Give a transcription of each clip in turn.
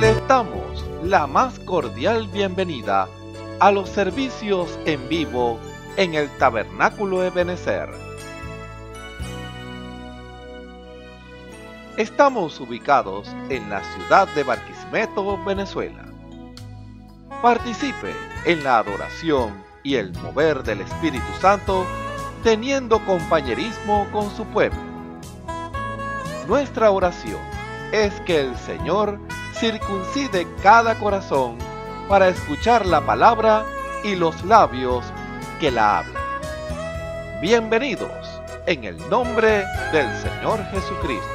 Les damos la más cordial bienvenida a los servicios en vivo en el Tabernáculo Ebenezer. Estamos ubicados en la ciudad de Barquisimeto, Venezuela. Participe en la adoración y el mover del Espíritu Santo, teniendo compañerismo con su pueblo. Nuestra oración es que el Señor circuncide cada corazón para escuchar la palabra y los labios que la hablan. Bienvenidos en el nombre del Señor Jesucristo.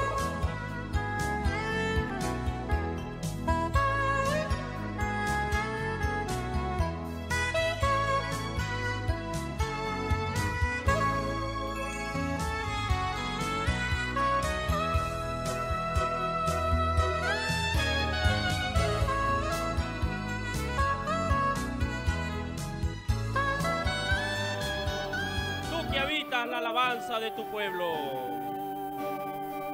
La alabanza de tu pueblo.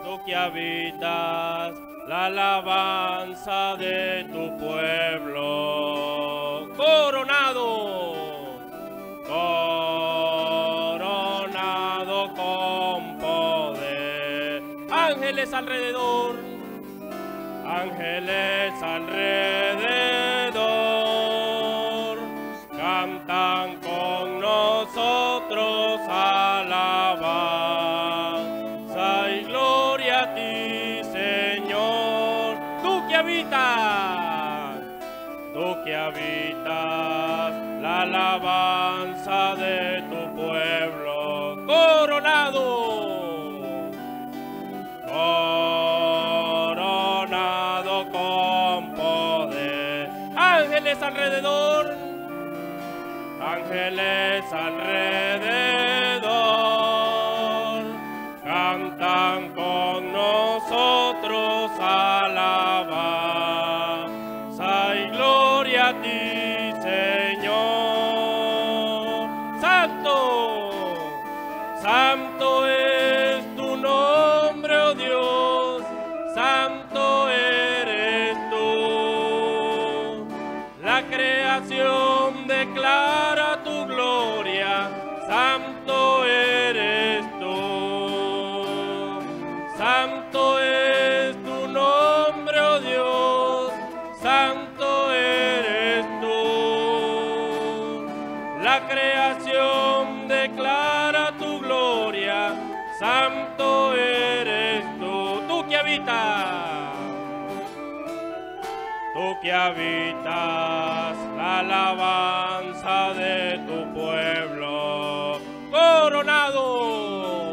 Tú que habitas la alabanza de tu pueblo. Coronado, coronado con poder. Ángeles alrededor, ángeles alrededor, cantan con nosotros alabanza y gloria a ti, Señor. Tú que habitas la alabanza de tu pueblo. Coronado, coronado con poder. Ángeles alrededor, ángeles alrededor, cantan con nosotros alabanza y gloria a ti, Señor. Santo, santo es tu nombre, oh Dios, santo eres tú. La creación declara tu gloria, santo eres tú. Santo es tu nombre, oh Dios, santo eres tú. La creación declara tu gloria, santo eres tú. Tú que habitas la alabanza de tu pueblo. Coronado,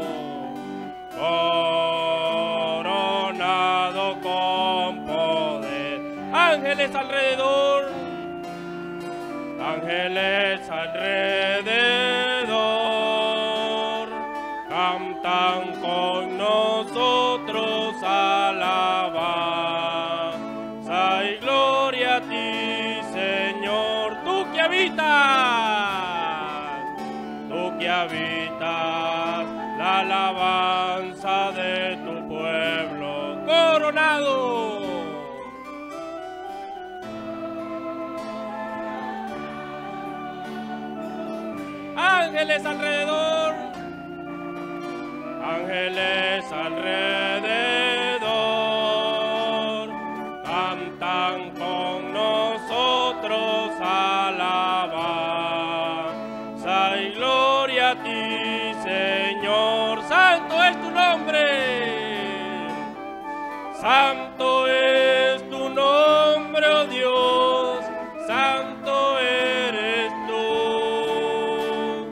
coronado con poder. Ángeles alrededor, ángeles alrededor, cantan con nosotros alabanza y gloria a ti, Señor. Tú que habitas la alabanza de tu pueblo. Coronado, ángeles alrededor, ángeles alrededor, cantan con nosotros alabanza y gloria a ti, Señor. Santo es tu nombre, santo es tu nombre, oh Dios, santo eres tú.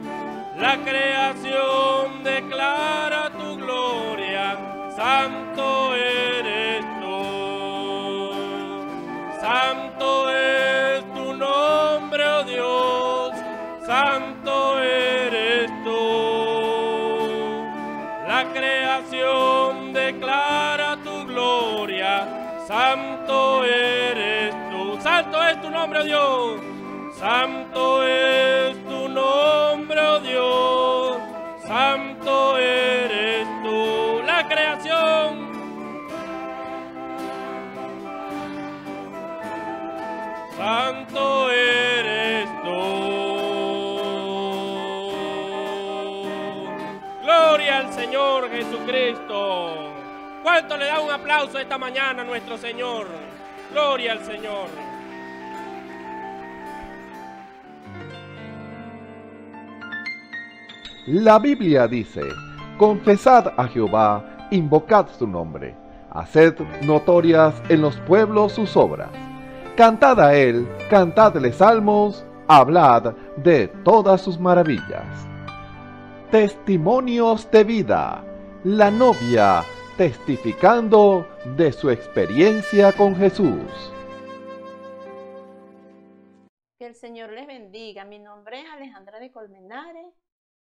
La creación declara tu gloria, santo eres tú. Santo es tu nombre, oh Dios, santo eres tú. La creación declara tu gloria, santo eres tú. Santo es tu nombre, oh Dios, santo es tu nombre, oh Dios, santo eres tú. La creación santo eres tú. Gloria al Señor Jesucristo. ¿Cuánto le da un aplauso esta mañana a nuestro Señor? Gloria al Señor. La Biblia dice: confesad a Jehová, invocad su nombre, haced notorias en los pueblos sus obras. Cantad a él, cantadle salmos, hablad de todas sus maravillas. Testimonios de vida. La novia testificando de su experiencia con Jesús. Que el Señor les bendiga. Mi nombre es Alejandra de Colmenares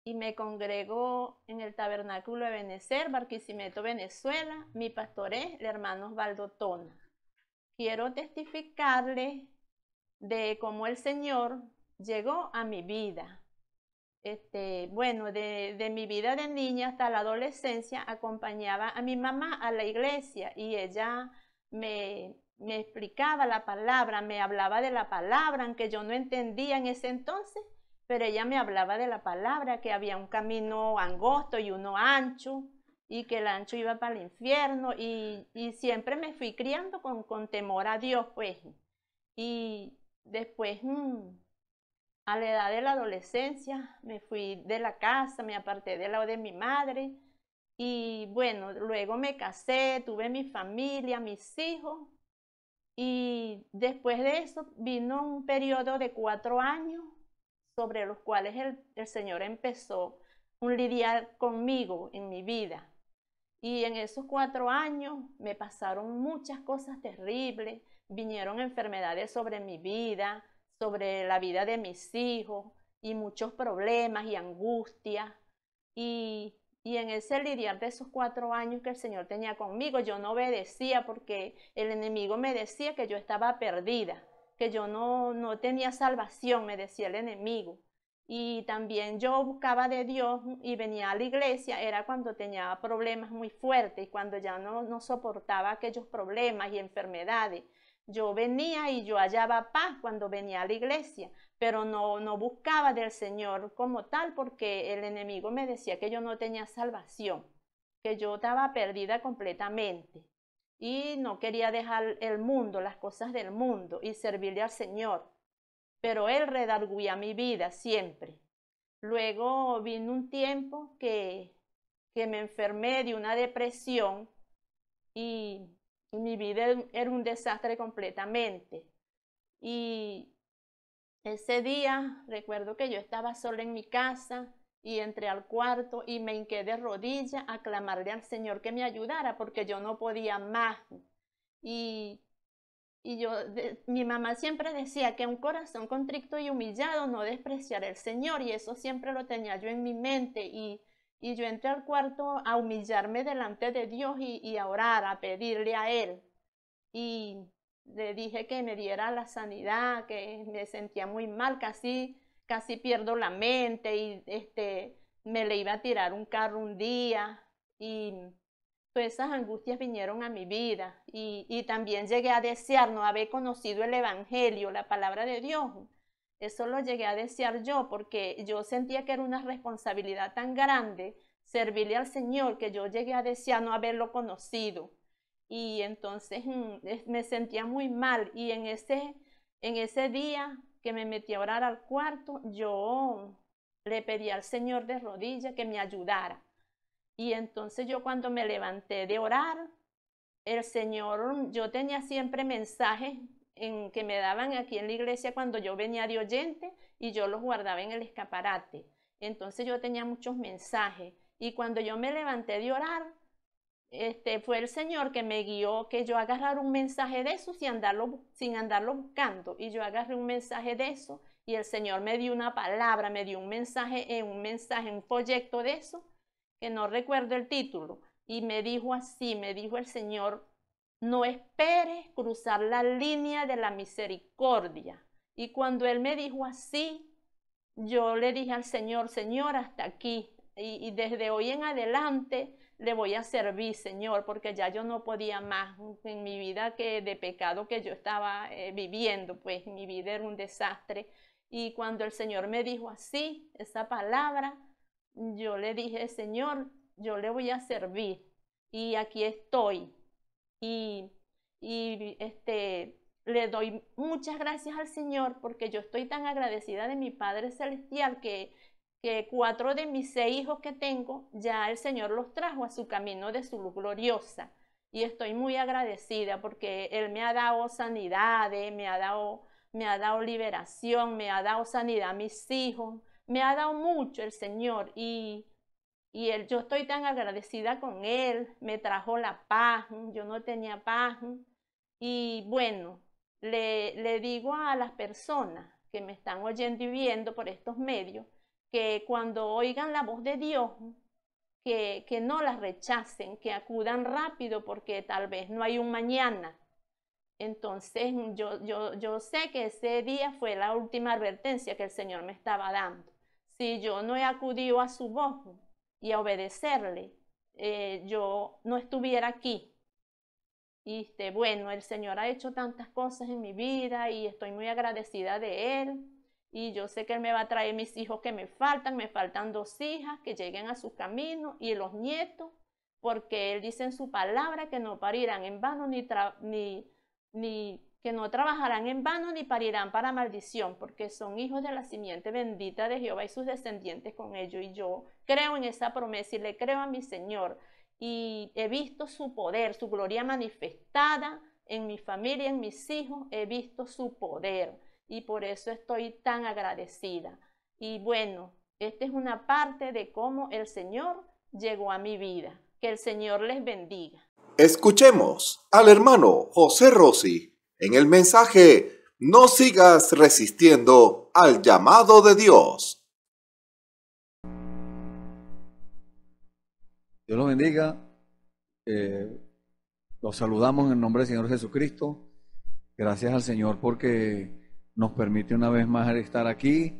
y me congrego en el Tabernáculo de Benecer, Barquisimeto, Venezuela. Mi pastor es el hermano Osvaldo Tona. Quiero testificarles de cómo el Señor llegó a mi vida. Bueno, de mi vida de niña hasta la adolescencia acompañaba a mi mamá a la iglesia y ella me explicaba la palabra, me hablaba de la palabra, aunque yo no entendía en ese entonces, pero ella me hablaba de la palabra, que había un camino angosto y uno ancho, y que el ancho iba para el infierno, y siempre me fui criando con temor a Dios, pues. Y después, a la edad de la adolescencia, me fui de la casa, me aparté del lado de mi madre, y bueno, luego me casé, tuve mi familia, mis hijos, y después de eso vino un periodo de 4 años sobre los cuales el Señor empezó a lidiar conmigo en mi vida. Y en esos 4 años me pasaron muchas cosas terribles, vinieron enfermedades sobre mi vida, sobre la vida de mis hijos, y muchos problemas y angustias. Y en ese lidiar de esos 4 años que el Señor tenía conmigo, yo no obedecía porque el enemigo me decía que yo estaba perdida, que yo no tenía salvación, me decía el enemigo. Y también yo buscaba de Dios y venía a la iglesia, era cuando tenía problemas muy fuertes y cuando ya no soportaba aquellos problemas y enfermedades. Yo venía y yo hallaba paz cuando venía a la iglesia, pero no buscaba del Señor como tal porque el enemigo me decía que yo no tenía salvación, que yo estaba perdida completamente y no quería dejar el mundo, las cosas del mundo y servirle al Señor. Pero Él redarguía mi vida siempre. Luego vino un tiempo que me enfermé de una depresión y mi vida era un desastre completamente. Y ese día recuerdo que yo estaba sola en mi casa y entré al cuarto y me hinqué de rodillas a clamarle al Señor que me ayudara porque yo no podía más. Y mi mamá siempre decía que un corazón contrito y humillado no despreciará al Señor, y eso siempre lo tenía yo en mi mente, y yo entré al cuarto a humillarme delante de Dios y a orar, a pedirle a Él, y le dije que me diera la sanidad, que me sentía muy mal, casi pierdo la mente, y me le iba a tirar un carro un día, y todas esas angustias vinieron a mi vida y también llegué a desear no haber conocido el Evangelio, la palabra de Dios. Eso lo llegué a desear yo porque yo sentía que era una responsabilidad tan grande servirle al Señor que yo llegué a desear no haberlo conocido. Y entonces me sentía muy mal y en ese día que me metí a orar al cuarto, yo le pedí al Señor de rodillas que me ayudara. Y entonces yo cuando me levanté de orar, el Señor, yo tenía siempre mensajes que me daban aquí en la iglesia cuando yo venía de oyente y yo los guardaba en el escaparate. Entonces yo tenía muchos mensajes y cuando yo me levanté de orar, fue el Señor que me guió que yo agarrara un mensaje de eso sin andarlo buscando. Y yo agarré un mensaje de eso y el Señor me dio una palabra, me dio un mensaje, un proyecto de eso, que no recuerdo el título, y me dijo así, me dijo el Señor: no esperes cruzar la línea de la misericordia. Y cuando Él me dijo así, yo le dije al Señor: Señor, hasta aquí, y desde hoy en adelante le voy a servir, Señor, porque ya yo no podía más en mi vida de pecado que yo estaba viviendo, pues mi vida era un desastre. Y cuando el Señor me dijo así, esa palabra, yo le dije, Señor, yo le voy a servir y aquí estoy. Y le doy muchas gracias al Señor porque yo estoy tan agradecida de mi Padre Celestial que 4 de mis 6 hijos que tengo, ya el Señor los trajo a su camino de su luz gloriosa. Y estoy muy agradecida porque Él me ha dado sanidades, me ha dado liberación, me ha dado sanidad a mis hijos, me ha dado mucho el Señor. Y yo estoy tan agradecida con Él, me trajo la paz, yo no tenía paz. Y bueno, le digo a las personas que me están oyendo y viendo por estos medios, que cuando oigan la voz de Dios, que no la rechacen, que acudan rápido porque tal vez no hay un mañana. Entonces yo sé que ese día fue la última advertencia que el Señor me estaba dando. Si yo no he acudido a su voz y a obedecerle, yo no estuviera aquí. Y bueno, el Señor ha hecho tantas cosas en mi vida y estoy muy agradecida de Él. Y yo sé que Él me va a traer mis hijos que me faltan 2 hijas que lleguen a su camino y los nietos, porque Él dice en su palabra que no parirán en vano que no trabajarán en vano ni parirán para maldición, porque son hijos de la simiente bendita de Jehová y sus descendientes con ellos. Y yo creo en esa promesa y le creo a mi Señor. Y he visto su poder, su gloria manifestada en mi familia, en mis hijos, he visto su poder. Y por eso estoy tan agradecida. Y bueno, esta es una parte de cómo el Señor llegó a mi vida. Que el Señor les bendiga. Escuchemos al hermano José Rossi en el mensaje No sigas resistiendo al llamado de Dios. Dios los bendiga. Los saludamos en el nombre del Señor Jesucristo. Gracias al Señor porque nos permite una vez más estar aquí,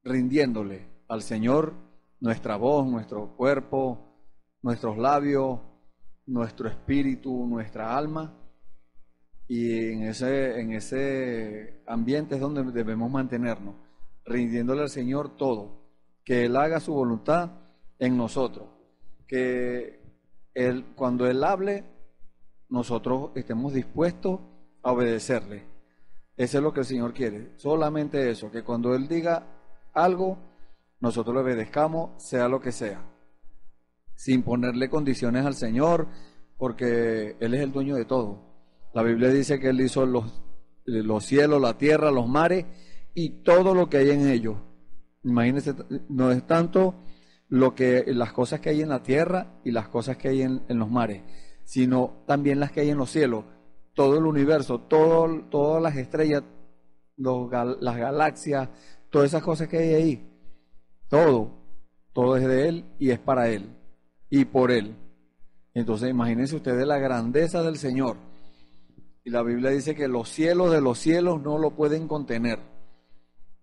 rindiéndole al Señor nuestra voz, nuestro cuerpo, nuestros labios, nuestro espíritu, nuestra alma. Y en ese ambiente es donde debemos mantenernos, rindiéndole al Señor todo, que Él haga su voluntad en nosotros, que cuando Él hable, nosotros estemos dispuestos a obedecerle. Eso es lo que el Señor quiere, solamente eso, que cuando Él diga algo, nosotros le obedezcamos, sea lo que sea, sin ponerle condiciones al Señor, porque Él es el dueño de todo. La Biblia dice que Él hizo los cielos, la tierra, los mares y todo lo que hay en ellos. Imagínense, no es tanto las cosas que hay en la tierra y las cosas que hay en los mares, sino también las que hay en los cielos, todo el universo, todas las estrellas, las galaxias, todas esas cosas que hay ahí, todo es de Él y es para Él y por Él. Entonces imagínense ustedes la grandeza del Señor. Y la Biblia dice que los cielos de los cielos no lo pueden contener.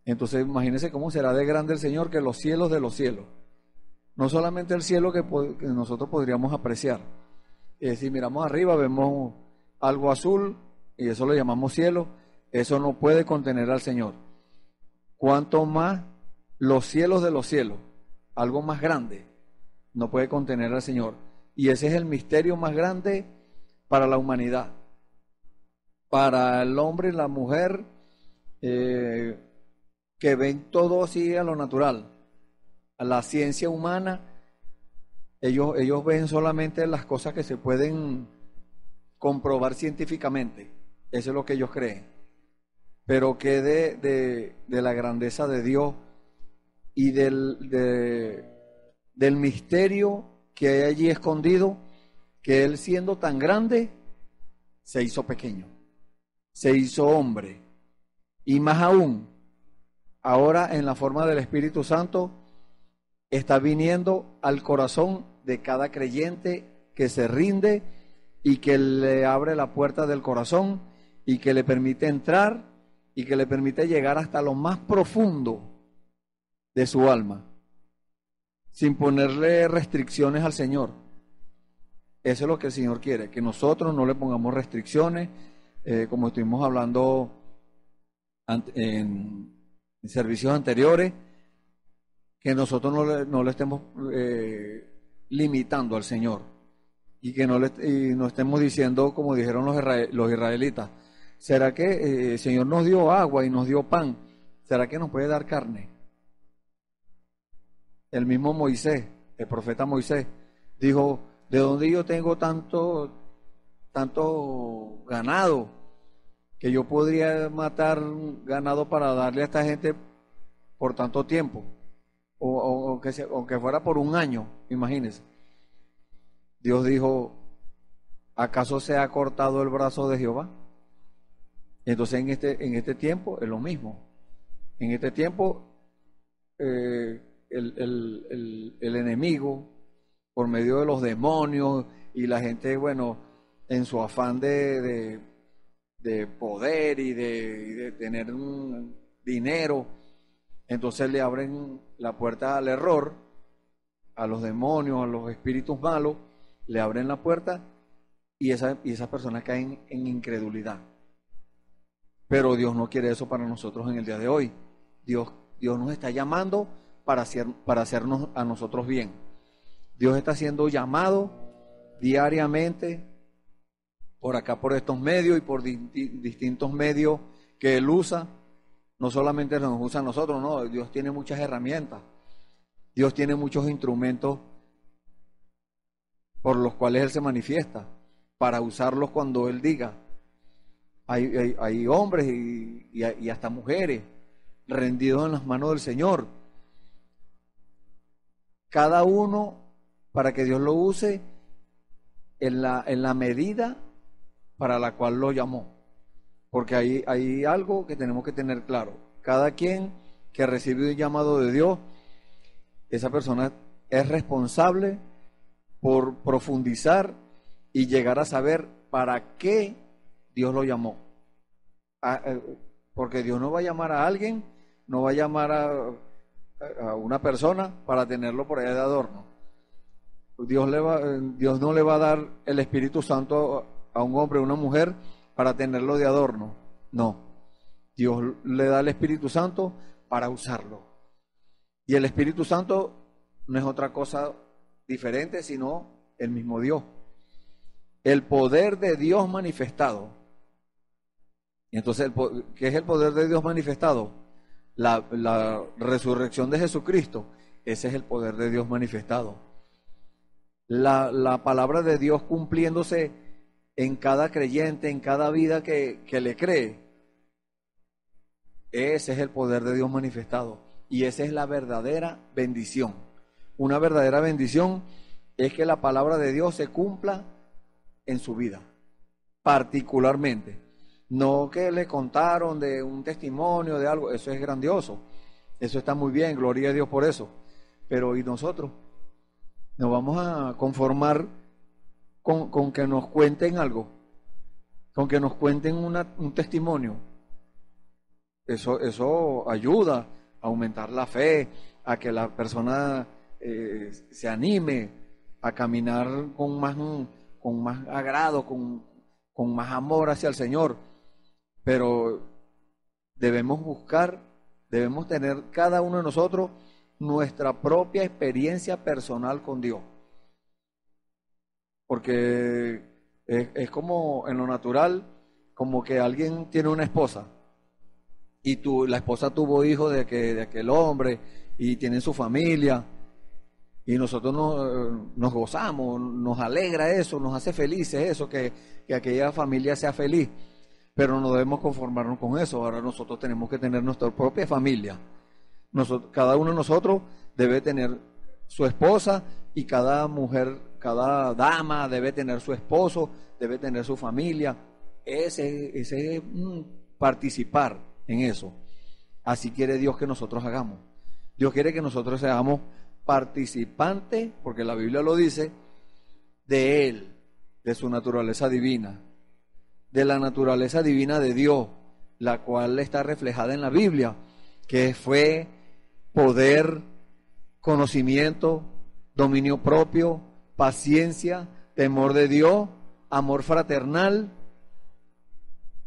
Entonces imagínense cómo será de grande el Señor, que los cielos de los cielos, no solamente el cielo que nosotros podríamos apreciar. Si miramos arriba vemos algo azul y eso lo llamamos cielo, eso no puede contener al Señor. Cuanto más los cielos de los cielos, algo más grande, no puede contener al Señor. Y ese es el misterio más grande para la humanidad, para el hombre y la mujer, que ven todo así a lo natural. A la ciencia humana, ellos ven solamente las cosas que se pueden comprobar científicamente. Eso es lo que ellos creen. Pero que de la grandeza de Dios y del misterio que hay allí escondido, que Él siendo tan grande, se hizo pequeño, se hizo hombre. Y más aún, ahora en la forma del Espíritu Santo, está viniendo al corazón de cada creyente que se rinde y que le abre la puerta del corazón y que le permite entrar y que le permite llegar hasta lo más profundo de su alma. sin ponerle restricciones al Señor. Eso es lo que el Señor quiere, que nosotros no le pongamos restricciones, como estuvimos hablando en servicios anteriores, que nosotros no le estemos limitando al Señor, y que no estemos diciendo, como dijeron los israelitas, ¿será que el Señor nos dio agua y nos dio pan? ¿Será que nos puede dar carne? El mismo Moisés, el profeta Moisés, dijo, ¿de dónde yo tengo tanto ganado que yo podría matar ganado para darle a esta gente por tanto tiempo? O que fuera por un año, imagínense. Dios dijo, ¿acaso se ha cortado el brazo de Jehová? Entonces en este tiempo es lo mismo. En este tiempo el enemigo, por medio de los demonios y la gente, bueno, en su afán de poder y de tener un dinero, entonces le abren la puerta al error, a los demonios, a los espíritus malos, le abren la puerta y esas personas caen en incredulidad. Pero Dios no quiere eso para nosotros en el día de hoy. Dios nos está llamando para hacernos a nosotros bien. Dios está siendo llamado diariamente por acá, por estos medios y por distintos medios que Él usa. No solamente nos usa a nosotros, no, Dios tiene muchas herramientas. Dios tiene muchos instrumentos por los cuales Él se manifiesta, para usarlos cuando Él diga. Hay hombres y hasta mujeres rendidos en las manos del Señor. Cada uno para que Dios lo use en la medida para la cual lo llamó. Porque hay algo que tenemos que tener claro. Cada quien que recibe un llamado de Dios, esa persona es responsable por profundizar y llegar a saber para qué Dios lo llamó. Porque Dios no va a llamar a alguien, no va a llamar a una persona para tenerlo por allá de adorno. Dios no le va a dar el Espíritu Santo a un hombre o una mujer para tenerlo de adorno. No. Dios le da el Espíritu Santo para usarlo. Y el Espíritu Santo no es otra cosa diferente, sino el mismo Dios. El poder de Dios manifestado. Y entonces, ¿qué es el poder de Dios manifestado? La resurrección de Jesucristo. Ese es el poder de Dios manifestado. La palabra de Dios cumpliéndose en cada creyente, en cada vida que le cree. Ese es el poder de Dios manifestado. Y esa es la verdadera bendición. Una verdadera bendición es que la palabra de Dios se cumpla en su vida, particularmente. No que le contaron de un testimonio, de algo, eso es grandioso. Eso está muy bien, gloria a Dios por eso. Pero ¿y nosotros? ¿Nos vamos a conformar con que nos cuenten algo? ¿Con que nos cuenten un testimonio? Eso ayuda a aumentar la fe, a que la persona se anime a caminar con más agrado, con más amor hacia el Señor. Pero debemos tener cada uno de nosotros nuestra propia experiencia personal con Dios. Porque es como en lo natural, como que alguien tiene una esposa y la esposa tuvo hijos de aquel hombre y tienen su familia y nosotros nos gozamos, nos alegra eso, nos hace felices eso, que aquella familia sea feliz. Pero no debemos conformarnos con eso. Ahora nosotros tenemos que tener nuestra propia familia. Cada uno de nosotros debe tener su esposa y cada mujer, cada dama debe tener su esposo, debe tener su familia. Ese es participar en eso. Así quiere Dios que nosotros hagamos. Dios quiere que nosotros seamos participantes, porque la Biblia lo dice, de Él, de su naturaleza divina, de la naturaleza divina de Dios, la cual está reflejada en la Biblia, que fue poder, conocimiento, dominio propio, paciencia, temor de Dios, amor fraternal,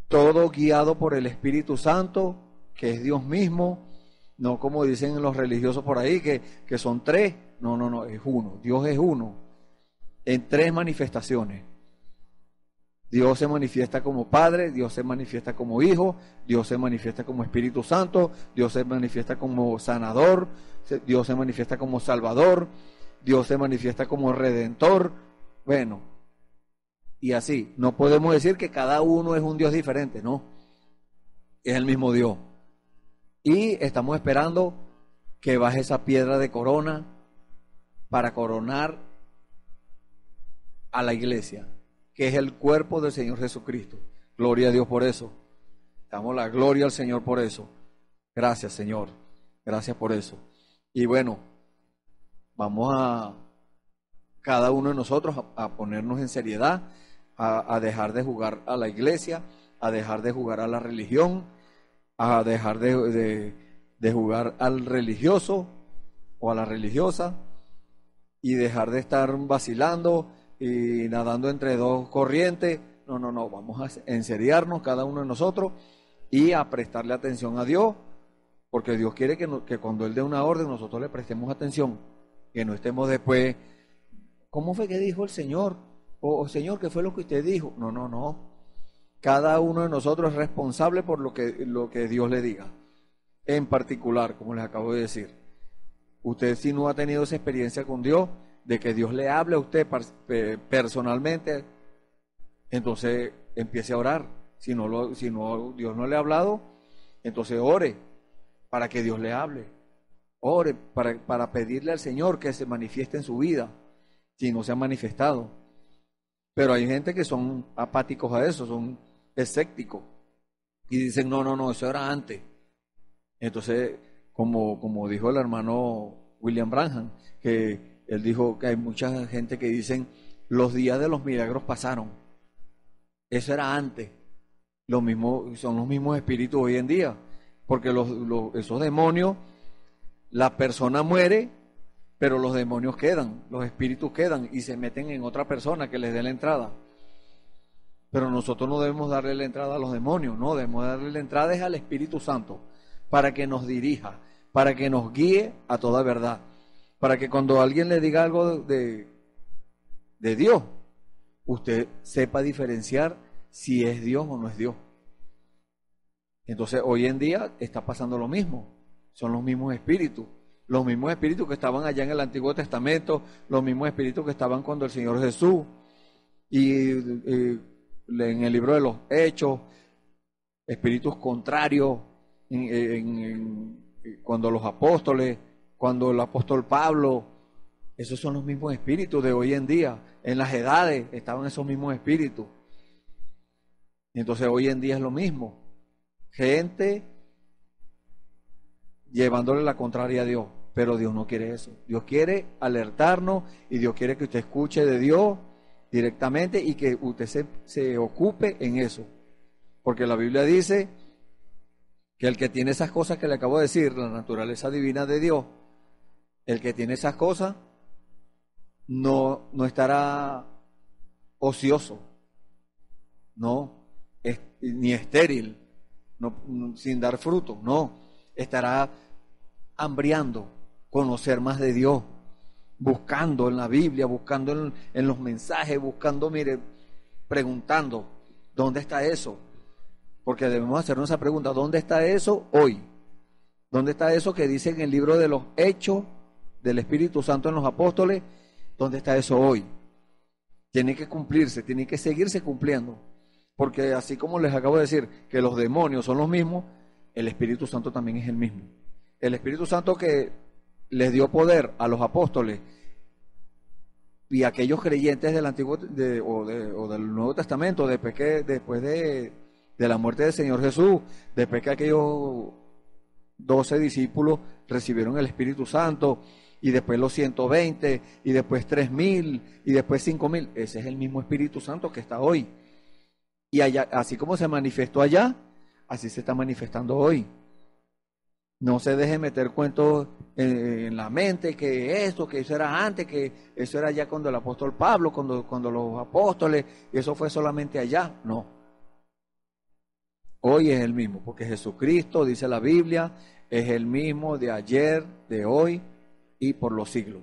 todo guiado por el Espíritu Santo, que es Dios mismo, no como dicen los religiosos por ahí, que son tres. No, es uno. Dios es uno, en tres manifestaciones. Dios se manifiesta como Padre, Dios se manifiesta como Hijo, Dios se manifiesta como Espíritu Santo, Dios se manifiesta como Sanador, Dios se manifiesta como Salvador, Dios se manifiesta como Redentor. Bueno, y así, no podemos decir que cada uno es un Dios diferente, no, es el mismo Dios. Y estamos esperando que baje esa piedra de corona para coronar a la iglesia, que es el cuerpo del Señor Jesucristo. Gloria a Dios por eso. Damos la gloria al Señor por eso. Gracias, Señor. Gracias por eso. Y bueno, vamos a cada uno de nosotros a ponernos en seriedad, a dejar de jugar a la iglesia, a dejar de jugar a la religión, a dejar de jugar al religioso o a la religiosa, y dejar de estar vacilando y nadando entre dos corrientes. No, vamos a enseriarnos cada uno de nosotros y a prestarle atención a Dios, porque Dios quiere que cuando Él dé una orden nosotros le prestemos atención, que no estemos después, ¿cómo fue que dijo el Señor? O Señor, ¿qué fue lo que usted dijo? No. Cada uno de nosotros es responsable por lo que Dios le diga. En particular, como les acabo de decir, usted si no ha tenido esa experiencia con Dios, de que Dios le hable a usted personalmente, entonces empiece a orar. Si no Dios no le ha hablado, entonces ore para que Dios le hable. Ore para pedirle al Señor que se manifieste en su vida, si no se ha manifestado. Pero hay gente que son apáticos a eso, son escépticos y dicen, no, eso era antes. Entonces, como dijo el hermano William Branham, que él dijo que hay mucha gente que dicen, los días de los milagros pasaron. Eso era antes. Son los mismos espíritus hoy en día, porque esos demonios, la persona muere, pero los demonios quedan, los espíritus quedan y se meten en otra persona que les dé la entrada. Pero nosotros no debemos darle la entrada a los demonios, no, debemos darle la entrada es al Espíritu Santo, para que nos dirija, para que nos guíe a toda verdad, para que cuando alguien le diga algo de Dios, usted sepa diferenciar si es Dios o no es Dios. Entonces hoy en día está pasando lo mismo, son los mismos espíritus que estaban allá en el Antiguo Testamento, los mismos espíritus que estaban cuando el Señor Jesús, y en el libro de los Hechos, espíritus contrarios, cuando los apóstoles, cuando el apóstol Pablo, esos son los mismos espíritus de hoy en día. En las edades estaban esos mismos espíritus. Entonces hoy en día es lo mismo. Gente llevándole la contraria a Dios, pero Dios no quiere eso. Dios quiere alertarnos y Dios quiere que usted escuche de Dios directamente y que usted se ocupe en eso. Porque la Biblia dice que el que tiene esas cosas que le acabo de decir, la naturaleza divina de Dios, el que tiene esas cosas no estará ocioso, ni estéril, sin dar fruto, estará hambriando, conocer más de Dios, buscando en la Biblia, buscando en los mensajes, buscando, preguntando, ¿dónde está eso? Porque debemos hacernos esa pregunta, ¿dónde está eso hoy? ¿Dónde está eso que dice en el libro de los Hechos del Espíritu Santo en los Apóstoles? ¿Dónde está eso hoy? Tiene que cumplirse, tiene que seguirse cumpliendo. Porque así como les acabo de decir que los demonios son los mismos, el Espíritu Santo también es el mismo. El Espíritu Santo que les dio poder a los apóstoles y a aquellos creyentes del Antiguo o del Nuevo Testamento, después de la muerte del Señor Jesús, después que aquellos 12 discípulos recibieron el Espíritu Santo, y después los 120, y después 3.000, y después 5.000, ese es el mismo Espíritu Santo que está hoy. Y allá, así como se manifestó allá, así se está manifestando hoy. No se deje meter cuentos en la mente, que eso era antes, que eso era ya cuando el apóstol Pablo, cuando los apóstoles, y eso fue solamente allá. No. Hoy es el mismo, porque Jesucristo, dice la Biblia, es el mismo de ayer, de hoy y por los siglos.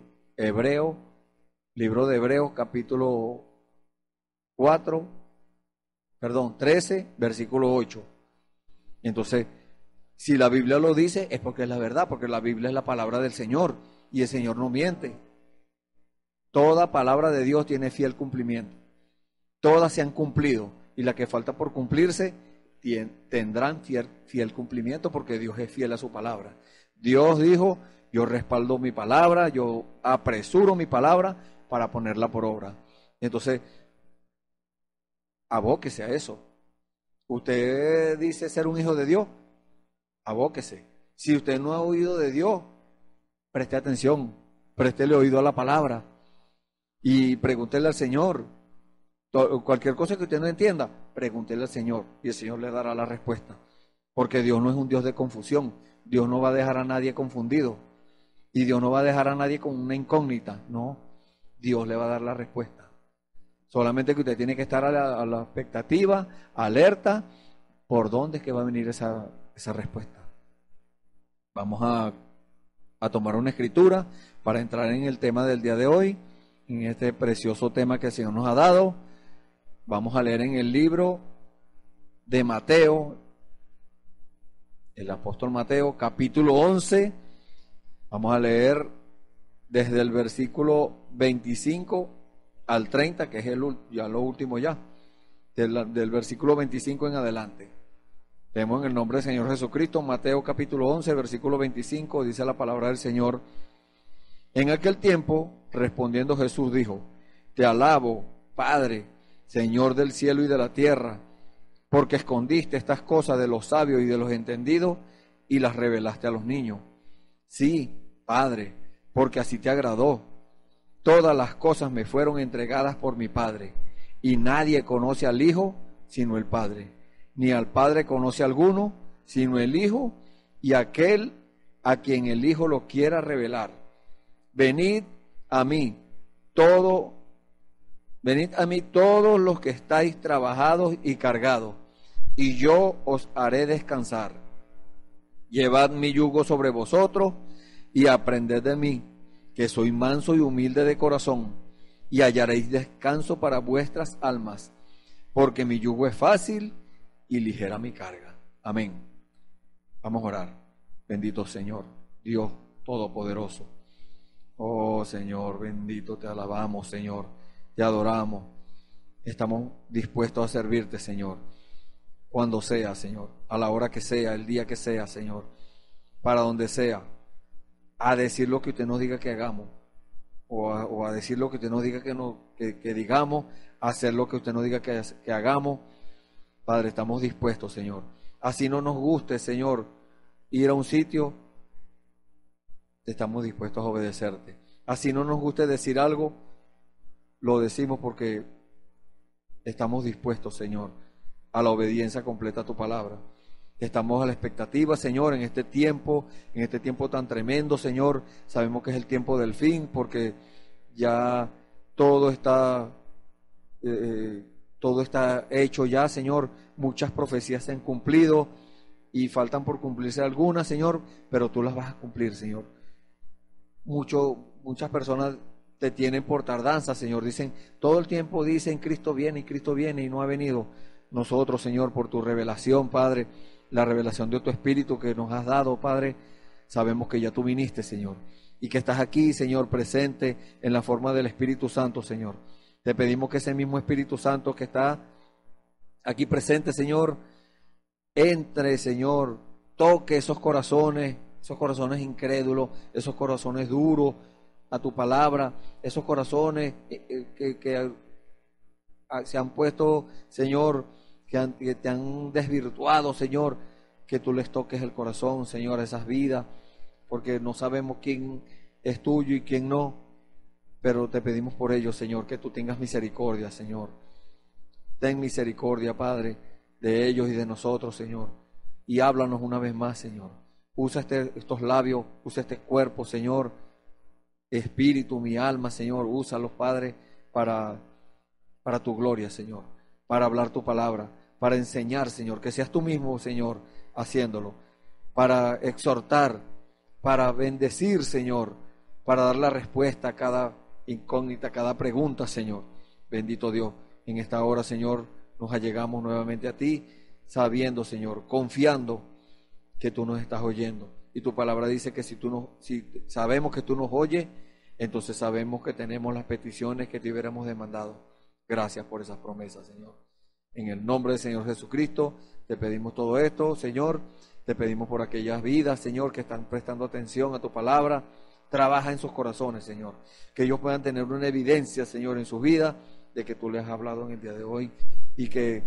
Libro de Hebreos, capítulo 13, versículo 8. Entonces, si la Biblia lo dice, es porque es la verdad, porque la Biblia es la palabra del Señor y el Señor no miente. Toda palabra de Dios tiene fiel cumplimiento. Todas se han cumplido y la que falta por cumplirse tendrán fiel cumplimiento, porque Dios es fiel a su palabra. Dios dijo: yo respaldo mi palabra, yo apresuro mi palabra para ponerla por obra. Entonces, abóquese a eso. Usted dice ser un hijo de Dios, abóquese. Si usted no ha oído de Dios, preste atención, préstele oído a la palabra y pregúntele al Señor. Cualquier cosa que usted no entienda, pregúntele al Señor y el Señor le dará la respuesta. Porque Dios no es un Dios de confusión. Dios no va a dejar a nadie confundido y Dios no va a dejar a nadie con una incógnita. No, Dios le va a dar la respuesta. Solamente que usted tiene que estar a la expectativa, alerta, por dónde es que va a venir esa respuesta. Vamos a tomar una escritura para entrar en el tema del día de hoy, en este precioso tema que el Señor nos ha dado. Vamos a leer en el libro de Mateo, el apóstol Mateo, capítulo 11. Vamos a leer desde el versículo 25 al 30, que es ya lo último del versículo 25 en adelante. Leemos en el nombre del Señor Jesucristo, Mateo capítulo 11, versículo 25, dice la palabra del Señor. En aquel tiempo, respondiendo Jesús, dijo: te alabo, Padre, Señor del cielo y de la tierra, porque escondiste estas cosas de los sabios y de los entendidos y las revelaste a los niños. Sí, Padre, porque así te agradó. Todas las cosas me fueron entregadas por mi Padre, y nadie conoce al Hijo sino el Padre, ni al Padre conoce alguno sino el Hijo y aquel a quien el Hijo lo quiera revelar. Venid a mí todos los que estáis trabajados y cargados, y yo os haré descansar. Llevad mi yugo sobre vosotros y aprended de mí, que soy manso y humilde de corazón, y hallaréis descanso para vuestras almas, porque mi yugo es fácil y ligera mi carga. Amén. Vamos a orar. Bendito Señor, Dios Todopoderoso. Oh Señor, bendito, te alabamos, Señor, te adoramos. Estamos dispuestos a servirte, Señor, cuando sea, Señor, a la hora que sea, el día que sea, Señor, para donde sea, a decir lo que usted nos diga que hagamos, o a decir lo que usted nos diga que digamos, a hacer lo que usted nos diga que hagamos. Padre, estamos dispuestos, Señor. Así no nos guste, Señor, ir a un sitio, estamos dispuestos a obedecerte. Así no nos guste decir algo, lo decimos porque estamos dispuestos, Señor, a la obediencia completa a tu palabra. Estamos a la expectativa, Señor, en este tiempo tan tremendo, Señor. Sabemos que es el tiempo del fin, porque ya todo está hecho ya, Señor. Muchas profecías se han cumplido y faltan por cumplirse algunas, Señor, pero tú las vas a cumplir, Señor. Muchas personas te tienen por tardanza, Señor. Dicen, todo el tiempo dicen, Cristo viene y no ha venido. Nosotros, Señor, por tu revelación, Padre, la revelación de tu Espíritu que nos has dado, Padre, sabemos que ya tú viniste, Señor, y que estás aquí, Señor, presente en la forma del Espíritu Santo, Señor. Te pedimos que ese mismo Espíritu Santo que está aquí presente, Señor, entre, Señor, toque esos corazones incrédulos, esos corazones duros a tu palabra, esos corazones que se han puesto, Señor, que te han desvirtuado, Señor, que tú les toques el corazón, Señor, a esas vidas, porque no sabemos quién es tuyo y quién no, pero te pedimos por ellos, Señor, que tú tengas misericordia, Señor. Ten misericordia, Padre, de ellos y de nosotros, Señor, y háblanos una vez más, Señor. usa estos labios, usa este cuerpo, Señor, espíritu, mi alma, Señor, úsalos, Padre, para tu gloria, Señor, para hablar tu palabra, para enseñar, Señor, que seas tú mismo, Señor, haciéndolo, para exhortar, para bendecir, Señor, para dar la respuesta a cada incógnita, a cada pregunta, Señor. Bendito Dios, en esta hora, Señor, nos allegamos nuevamente a ti, sabiendo, Señor, confiando que tú nos estás oyendo. Y tu palabra dice que si sabemos que tú nos oyes, entonces sabemos que tenemos las peticiones que te hubiéramos demandado. Gracias por esas promesas, Señor. En el nombre del Señor Jesucristo, te pedimos todo esto, Señor. Te pedimos por aquellas vidas, Señor, que están prestando atención a tu palabra. Trabaja en sus corazones, Señor. Que ellos puedan tener una evidencia, Señor, en sus vidas de que tú les has hablado en el día de hoy y que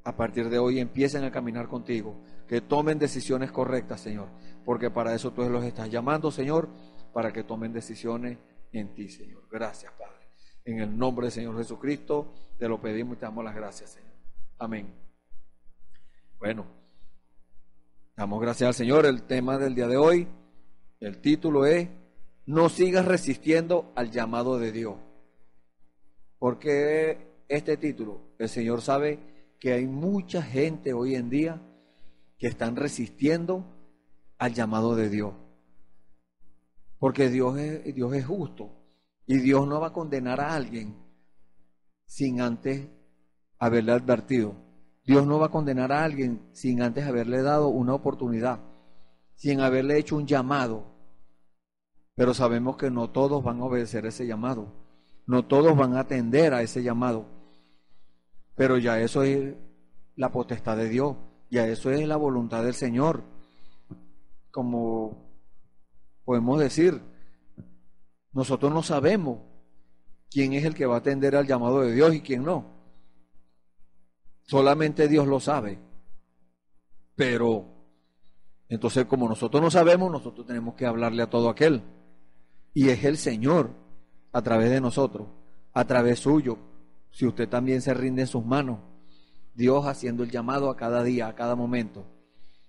a partir de hoy empiecen a caminar contigo. Que tomen decisiones correctas, Señor, porque para eso tú los estás llamando, Señor, para que tomen decisiones en ti, Señor. Gracias, Padre. En el nombre del Señor Jesucristo te lo pedimos y te damos las gracias, Señor. Amén. Bueno, damos gracias al Señor. El tema del día de hoy, el título es: no sigas resistiendo al llamado de Dios. ¿Por qué este título? El Señor sabe que hay mucha gente hoy en día que están resistiendo al llamado de Dios. Porque Dios es justo y Dios no va a condenar a alguien sin antes haberle advertido. Dios no va a condenar a alguien sin antes haberle dado una oportunidad, sin haberle hecho un llamado. Pero sabemos que no todos van a obedecer ese llamado, no todos van a atender a ese llamado. Pero ya eso es la potestad de Dios, ya eso es la voluntad del Señor. Como podemos decir, nosotros no sabemos quién es el que va a atender al llamado de Dios y quién no. Solamente Dios lo sabe. Pero entonces, como nosotros no sabemos, nosotros tenemos que hablarle a todo aquel. Y es el Señor, a través de nosotros, a través suyo, si usted también se rinde en sus manos, Dios haciendo el llamado a cada día, a cada momento.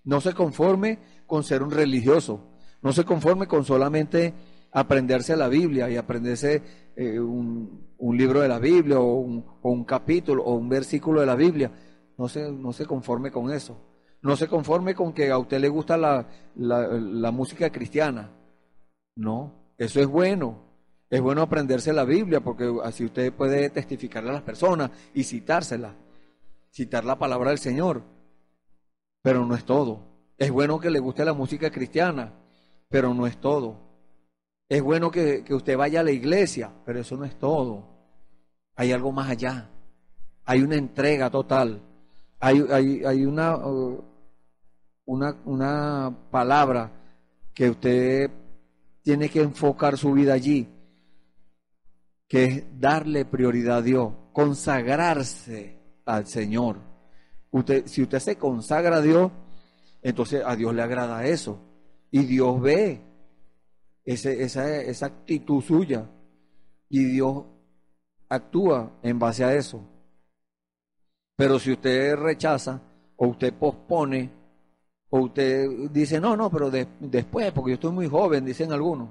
No se conforme con ser un religioso, no se conforme con solamente aprenderse la Biblia y aprenderse un libro de la Biblia o un capítulo o un versículo de la Biblia. No se conforme con eso. No se conforme con que a usted le gusta la música cristiana. No, eso es bueno. Es bueno aprenderse la Biblia porque así usted puede testificarle a las personas y citársela, citar la palabra del Señor. Pero no es todo. Es bueno que le guste la música cristiana, pero no es todo. Es bueno que usted vaya a la iglesia, pero eso no es todo. Hay algo más allá. Hay una entrega total. Hay una palabra que usted tiene que enfocar su vida allí, que es darle prioridad a Dios, consagrarse al Señor. Si usted se consagra a Dios, entonces a Dios le agrada eso. Y Dios ve esa actitud suya. Y Dios actúa en base a eso. Pero si usted rechaza, o usted pospone, o usted dice, no, pero después, porque yo estoy muy joven, dicen algunos.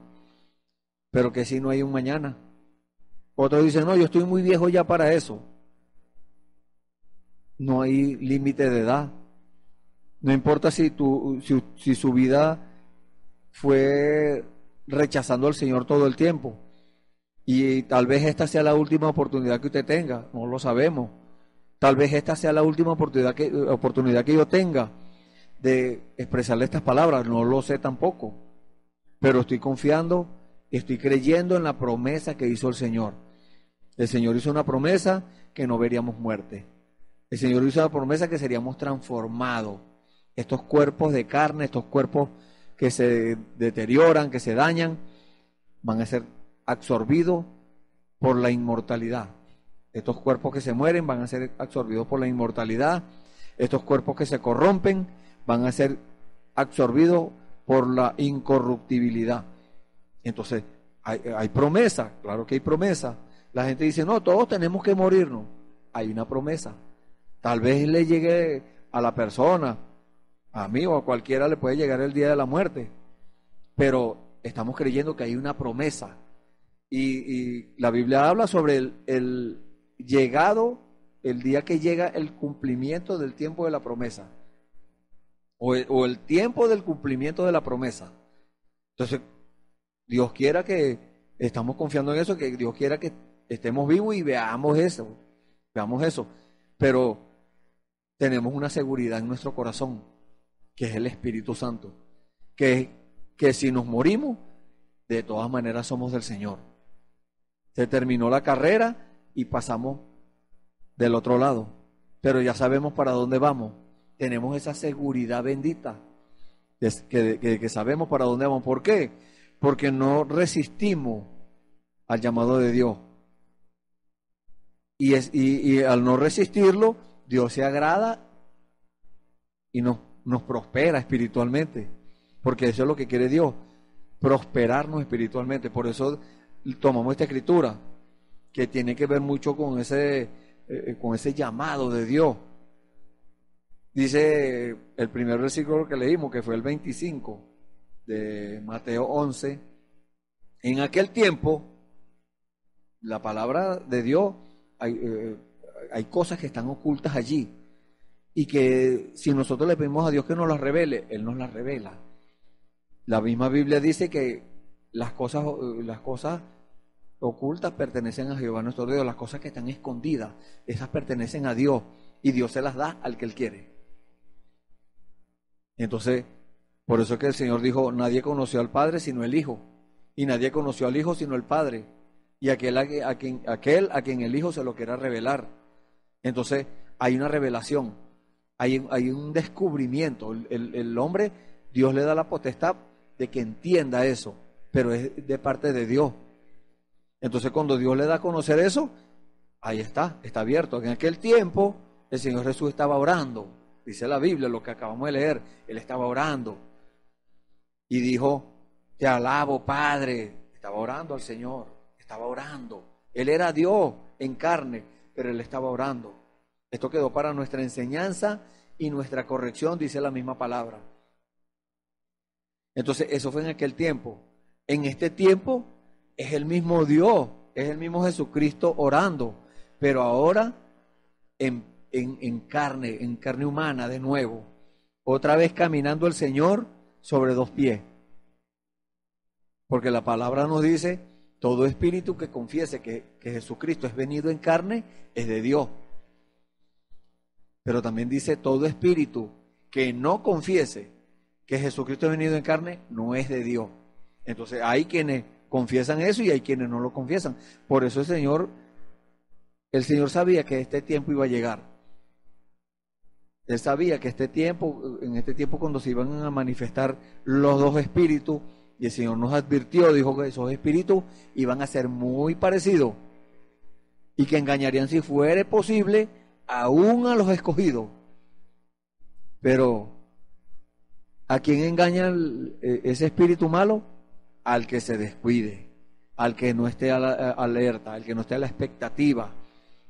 Pero que si no hay un mañana. Otros dicen, no, yo estoy muy viejo ya para eso. No hay límite de edad. No importa si su vida fue rechazando al Señor todo el tiempo. Y tal vez esta sea la última oportunidad que usted tenga. No lo sabemos. Tal vez esta sea la última oportunidad que yo tenga de expresarle estas palabras. No lo sé tampoco. Pero estoy confiando, estoy creyendo en la promesa que hizo el Señor. El Señor hizo una promesa que no veríamos muerte. El Señor hizo una promesa que seríamos transformados. Estos cuerpos de carne, estos cuerpos que se deterioran, que se dañan, van a ser absorbidos por la inmortalidad. Estos cuerpos que se mueren van a ser absorbidos por la inmortalidad. Estos cuerpos que se corrompen van a ser absorbidos por la incorruptibilidad. Entonces, hay promesa, claro que hay promesa. La gente dice, no, todos tenemos que morirnos. Hay una promesa. Tal vez le llegue a la persona A mí o a cualquiera le puede llegar el día de la muerte, pero estamos creyendo que hay una promesa. Y la Biblia habla sobre el llegado, el día que llega el cumplimiento del tiempo de la promesa, o el tiempo del cumplimiento de la promesa. Entonces, Dios quiera que estamos confiando en eso, que Dios quiera que estemos vivos y veamos eso, pero tenemos una seguridad en nuestro corazón, que es el Espíritu Santo, que si nos morimos, de todas maneras somos del Señor. Se terminó la carrera y pasamos del otro lado, pero ya sabemos para dónde vamos. Tenemos esa seguridad bendita que sabemos para dónde vamos. ¿Por qué? Porque no resistimos al llamado de Dios. Y al no resistirlo, Dios se agrada y nos prospera espiritualmente, porque eso es lo que quiere Dios, prosperarnos espiritualmente. Por eso tomamos esta escritura, que tiene que ver mucho con ese llamado de Dios. Dice el primer versículo que leímos, que fue el 25 de Mateo 11, en aquel tiempo, la palabra de Dios, hay cosas que están ocultas allí, y que si nosotros le pedimos a Dios que nos las revele, Él nos las revela. La misma Biblia dice que las cosas ocultas pertenecen a Jehová nuestro Dios, las cosas que están escondidas, esas pertenecen a Dios, y Dios se las da al que Él quiere. Entonces, por eso es que el Señor dijo, nadie conoció al Padre sino el Hijo, y nadie conoció al Hijo sino el Padre, y aquel a quien el Hijo se lo quiera revelar. Entonces, hay una revelación, hay un descubrimiento. El hombre, Dios le da la potestad de que entienda eso, pero es de parte de Dios. Entonces, cuando Dios le da a conocer eso, ahí está abierto. En aquel tiempo, el Señor Jesús estaba orando, dice la Biblia, lo que acabamos de leer, Él estaba orando, y dijo, te alabo, Padre. Estaba orando al Señor, estaba orando. Él era Dios en carne, pero Él estaba orando. Esto quedó para nuestra enseñanza y nuestra corrección, dice la misma palabra. Entonces, eso fue en aquel tiempo. En este tiempo es el mismo Dios, es el mismo Jesucristo orando, pero ahora en carne humana de nuevo. Otra vez caminando el Señor sobre dos pies. Porque la palabra nos dice, todo espíritu que confiese que Jesucristo es venido en carne es de Dios. Pero también dice, todo espíritu que no confiese que Jesucristo es venido en carne no es de Dios. Entonces hay quienes confiesan eso y hay quienes no lo confiesan. Por eso el Señor sabía que este tiempo iba a llegar. Él sabía que en este tiempo cuando se iban a manifestar los dos espíritus, y el Señor nos advirtió, dijo que esos espíritus iban a ser muy parecidos y que engañarían, si fuere posible, aún a los escogidos. Pero ¿a quién engaña ese espíritu malo? Al que se descuide, al que no esté alerta, al que no esté a la expectativa,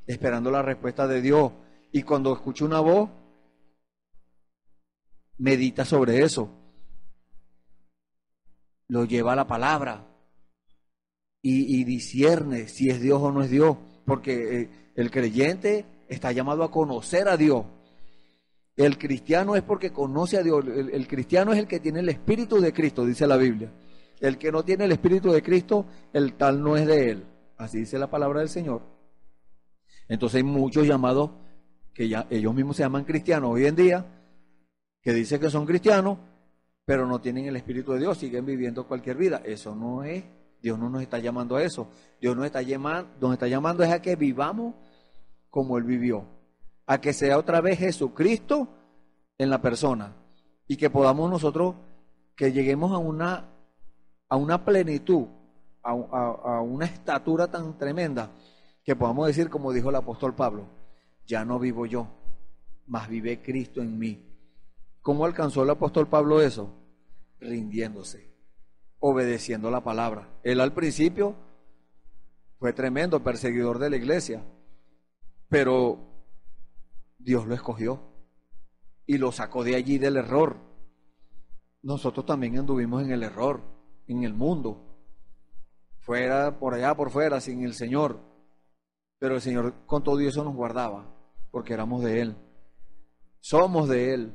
esperando la respuesta de Dios. Y cuando escucha una voz, medita sobre eso, lo lleva a la palabra y discierne si es Dios o no es Dios, porque el creyente está llamado a conocer a Dios. El cristiano es porque conoce a Dios. El cristiano es el que tiene el Espíritu de Cristo, dice la Biblia. El que no tiene el Espíritu de Cristo, el tal no es de él. Así dice la palabra del Señor. Entonces hay muchos llamados que ya ellos mismos se llaman cristianos hoy en día, que dicen que son cristianos, pero no tienen el Espíritu de Dios, siguen viviendo cualquier vida. Eso no es, Dios no nos está llamando a eso. Dios nos está llamando es a que vivamos como Él vivió, a que sea otra vez Jesucristo en la persona, y que podamos nosotros, que lleguemos a una plenitud, a una estatura tan tremenda, que podamos decir, como dijo el apóstol Pablo, ya no vivo yo, mas vive Cristo en mí. ¿Cómo alcanzó el apóstol Pablo eso? Rindiéndose, obedeciendo la palabra. Él al principio fue tremendo perseguidor de la iglesia, pero Dios lo escogió y lo sacó de allí del error. Nosotros también anduvimos en el error, en el mundo, fuera, por allá, por fuera, sin el Señor. Pero el Señor con todo eso nos guardaba, porque éramos de Él, somos de Él.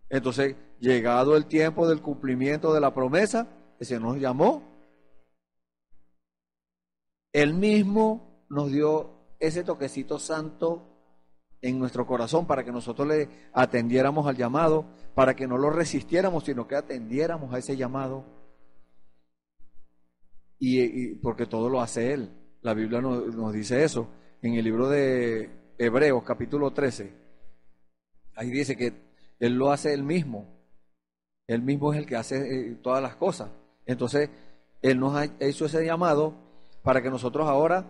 Entonces, llegado el tiempo del cumplimiento de la promesa, el Señor nos llamó. Él mismo nos dio ese toquecito santo en nuestro corazón para que nosotros le atendiéramos al llamado, para que no lo resistiéramos, sino que atendiéramos a ese llamado. Y porque todo lo hace Él. La Biblia nos dice eso. En el libro de Hebreos, capítulo 13, ahí dice que Él lo hace Él mismo. Él mismo es el que hace todas las cosas. Entonces, Él nos ha hecho ese llamado para que nosotros ahora,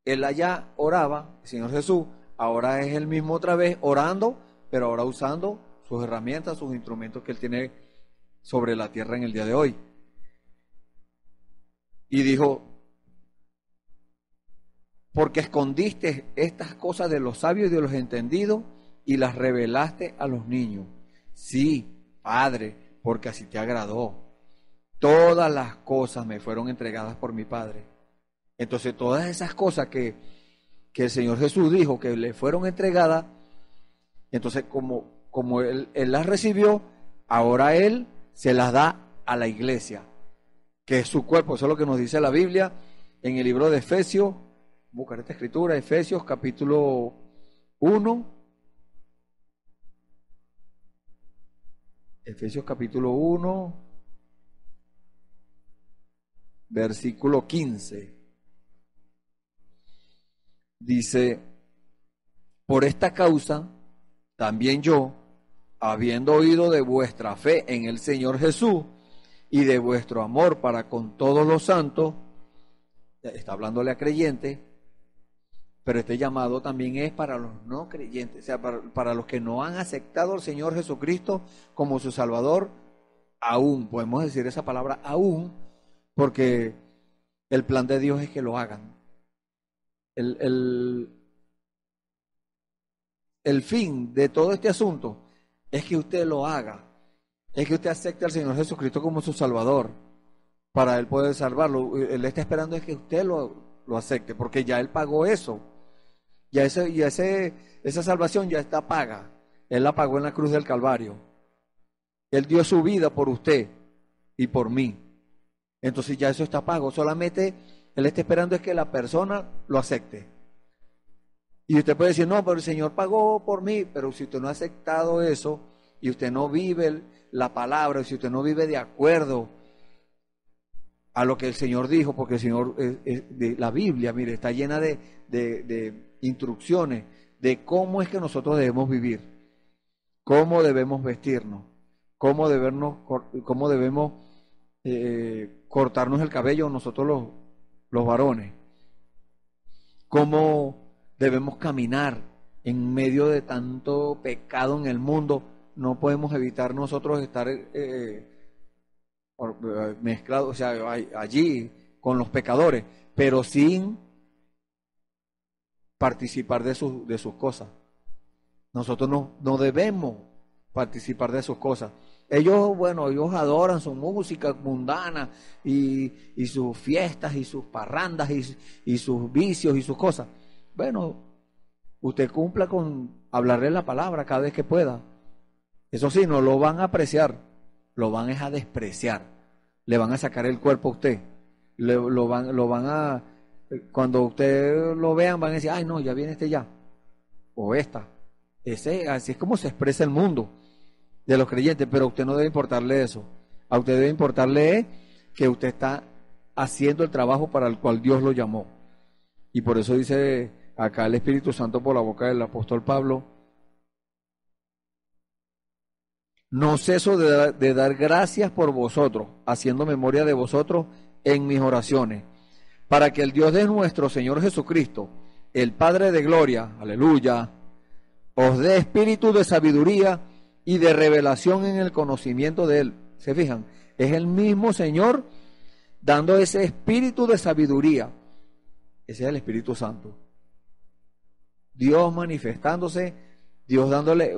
Él allá oraba, el Señor Jesús, ahora es Él mismo otra vez orando, pero ahora usando sus herramientas, sus instrumentos que Él tiene sobre la tierra en el día de hoy. Y dijo, porque escondiste estas cosas de los sabios y de los entendidos y las revelaste a los niños. Sí, Padre, porque así te agradó. Todas las cosas me fueron entregadas por mi Padre. Entonces todas esas cosas que el Señor Jesús dijo que le fueron entregadas, entonces como él las recibió, ahora Él se las da a la iglesia, que es su cuerpo. Eso es lo que nos dice la Biblia en el libro de Efesios. Buscar esta escritura, Efesios capítulo 1. Efesios capítulo 1, versículo 15. Dice, por esta causa, también yo, habiendo oído de vuestra fe en el Señor Jesús y de vuestro amor para con todos los santos, está hablándole a creyentes, pero este llamado también es para los no creyentes, o sea, para los que no han aceptado al Señor Jesucristo como su Salvador, aún, podemos decir esa palabra aún, porque el plan de Dios es que lo hagan. El fin de todo este asunto es que usted lo haga, es que usted acepte al Señor Jesucristo como su Salvador, para Él poder salvarlo. Él está esperando es que usted lo acepte, porque ya Él pagó eso. Ya esa salvación ya está paga. Él la pagó en la cruz del Calvario. Él dio su vida por usted y por mí. Entonces ya eso está pago. Solamente Él está esperando es que la persona lo acepte. Y usted puede decir, no, pero el Señor pagó por mí. Pero si usted no ha aceptado eso y usted no vive la palabra, si usted no vive de acuerdo a lo que el Señor dijo, porque el Señor, la Biblia, mire, está llena de instrucciones de cómo es que nosotros debemos vivir, cómo debemos vestirnos, cómo debemos cortarnos el cabello nosotros los varones, cómo debemos caminar en medio de tanto pecado en el mundo. No podemos evitar nosotros estar mezclados, o sea, allí con los pecadores, pero sin participar de sus cosas. Nosotros no debemos participar de sus cosas. Ellos adoran su música mundana y sus fiestas y sus parrandas y sus vicios y sus cosas. Bueno, usted cumpla con hablarle la palabra cada vez que pueda. Eso sí, no lo van a apreciar, lo van a despreciar. Le van a sacar el cuerpo a usted. Lo van a... Cuando usted lo vean, van a decir, ay no, ya viene este ya. O esta. Así es como se expresa el mundo de los creyentes, pero a usted no debe importarle eso. A usted debe importarle que usted está haciendo el trabajo para el cual Dios lo llamó. Y por eso dice acá el Espíritu Santo por la boca del apóstol Pablo, no ceso de dar gracias por vosotros, haciendo memoria de vosotros en mis oraciones, para que el Dios de nuestro Señor Jesucristo, el Padre de gloria, aleluya, os dé espíritu de sabiduría y de revelación en el conocimiento de Él. ¿Se fijan? Es el mismo Señor dando ese espíritu de sabiduría. Ese es el Espíritu Santo. Dios manifestándose Dios dándole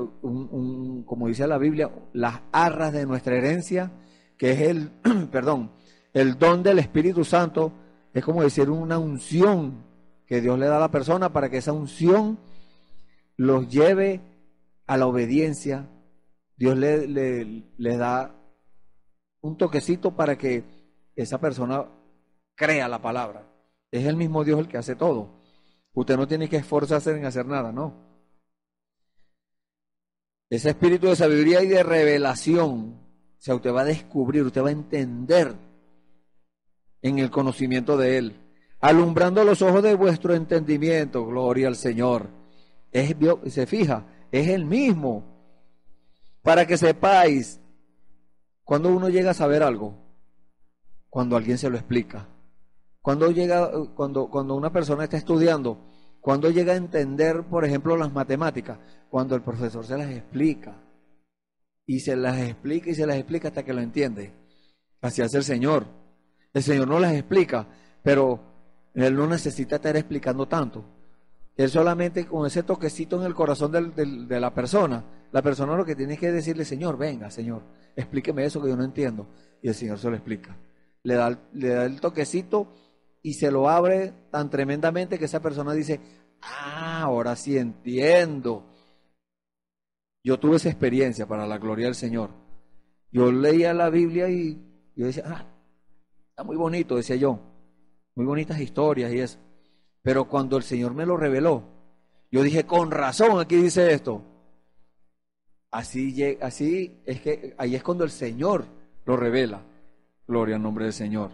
como dice la Biblia, las arras de nuestra herencia, que es el, perdón, el don del Espíritu Santo, es como decir una unción que Dios le da a la persona para que esa unción los lleve a la obediencia. Dios le da un toquecito para que esa persona crea la palabra. Es el mismo Dios el que hace todo. Usted no tiene que esforzarse en hacer nada, no. Ese espíritu de sabiduría y de revelación, o sea, usted va a descubrir, usted va a entender en el conocimiento de Él, alumbrando los ojos de vuestro entendimiento, gloria al Señor. Se fija, es el mismo, para que sepáis, cuando uno llega a saber algo, cuando alguien se lo explica, cuando una persona está estudiando, cuando llega a entender, por ejemplo, las matemáticas, cuando el profesor se las explica, y se las explica y se las explica hasta que lo entiende. Así hace el Señor. El Señor no las explica, pero Él no necesita estar explicando tanto. Él solamente con ese toquecito en el corazón de la persona lo que tiene que decirle, Señor, venga, Señor, explíqueme eso que yo no entiendo. Y el Señor se lo explica. Le da el toquecito y se lo abre tan tremendamente que esa persona dice, ahora sí entiendo. Yo tuve esa experiencia para la gloria del Señor. Yo leía la Biblia y yo decía, está muy bonito, decía yo, muy bonitas historias y eso. Pero cuando el Señor me lo reveló, yo dije, con razón, aquí dice esto. Así es que ahí es cuando el Señor lo revela. Gloria al nombre del Señor.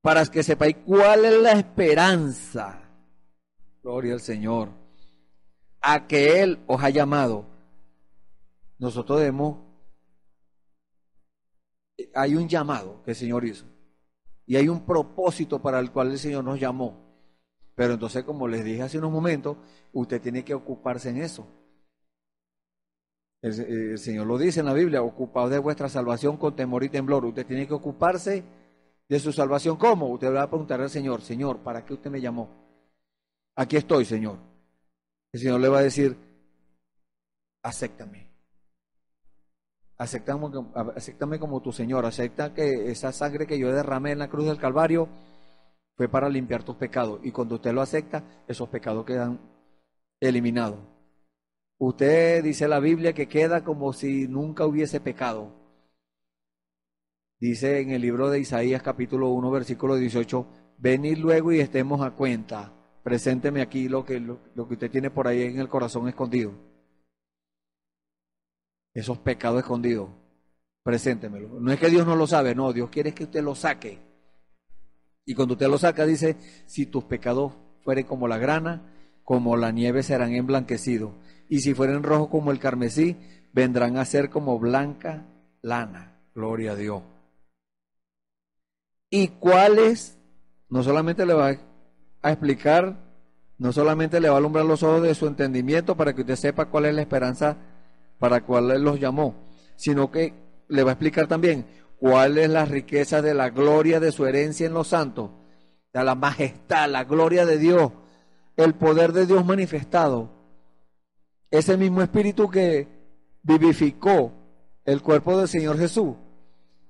Para que sepáis cuál es la esperanza. Gloria al Señor. A que Él os ha llamado. Nosotros hay un llamado que el Señor hizo. Y hay un propósito para el cual el Señor nos llamó. Pero entonces, como les dije hace unos momentos, usted tiene que ocuparse en eso. El Señor lo dice en la Biblia, ocupaos de vuestra salvación con temor y temblor. Usted tiene que ocuparse de su salvación. ¿Cómo? Usted va a preguntar al Señor, Señor, ¿para qué usted me llamó? Aquí estoy, Señor. El Señor le va a decir, acéptame. Acéptame como tu Señor. Acepta que esa sangre que yo derramé en la cruz del Calvario fue para limpiar tus pecados. Y cuando usted lo acepta, esos pecados quedan eliminados. Usted dice la Biblia que queda como si nunca hubiese pecado. Dice en el libro de Isaías capítulo 1 versículo 18, venid luego y estemos a cuenta. Presénteme aquí lo que usted tiene por ahí en el corazón escondido. Esos pecados escondidos. Preséntemelo. No es que Dios no lo sabe, no, Dios quiere que usted lo saque. Y cuando usted lo saca dice, si tus pecados fueren como la grana, como la nieve serán emblanquecidos. Y si fueren rojos como el carmesí, vendrán a ser como blanca lana. Gloria a Dios. ¿Y cuáles? No solamente le va a explicar, no solamente le va a alumbrar los ojos de su entendimiento para que usted sepa cuál es la esperanza para cual Él los llamó, sino que le va a explicar también cuál es la riqueza de la gloria de su herencia en los santos, de la majestad, la gloria de Dios, el poder de Dios manifestado. Ese mismo espíritu que vivificó el cuerpo del Señor Jesús,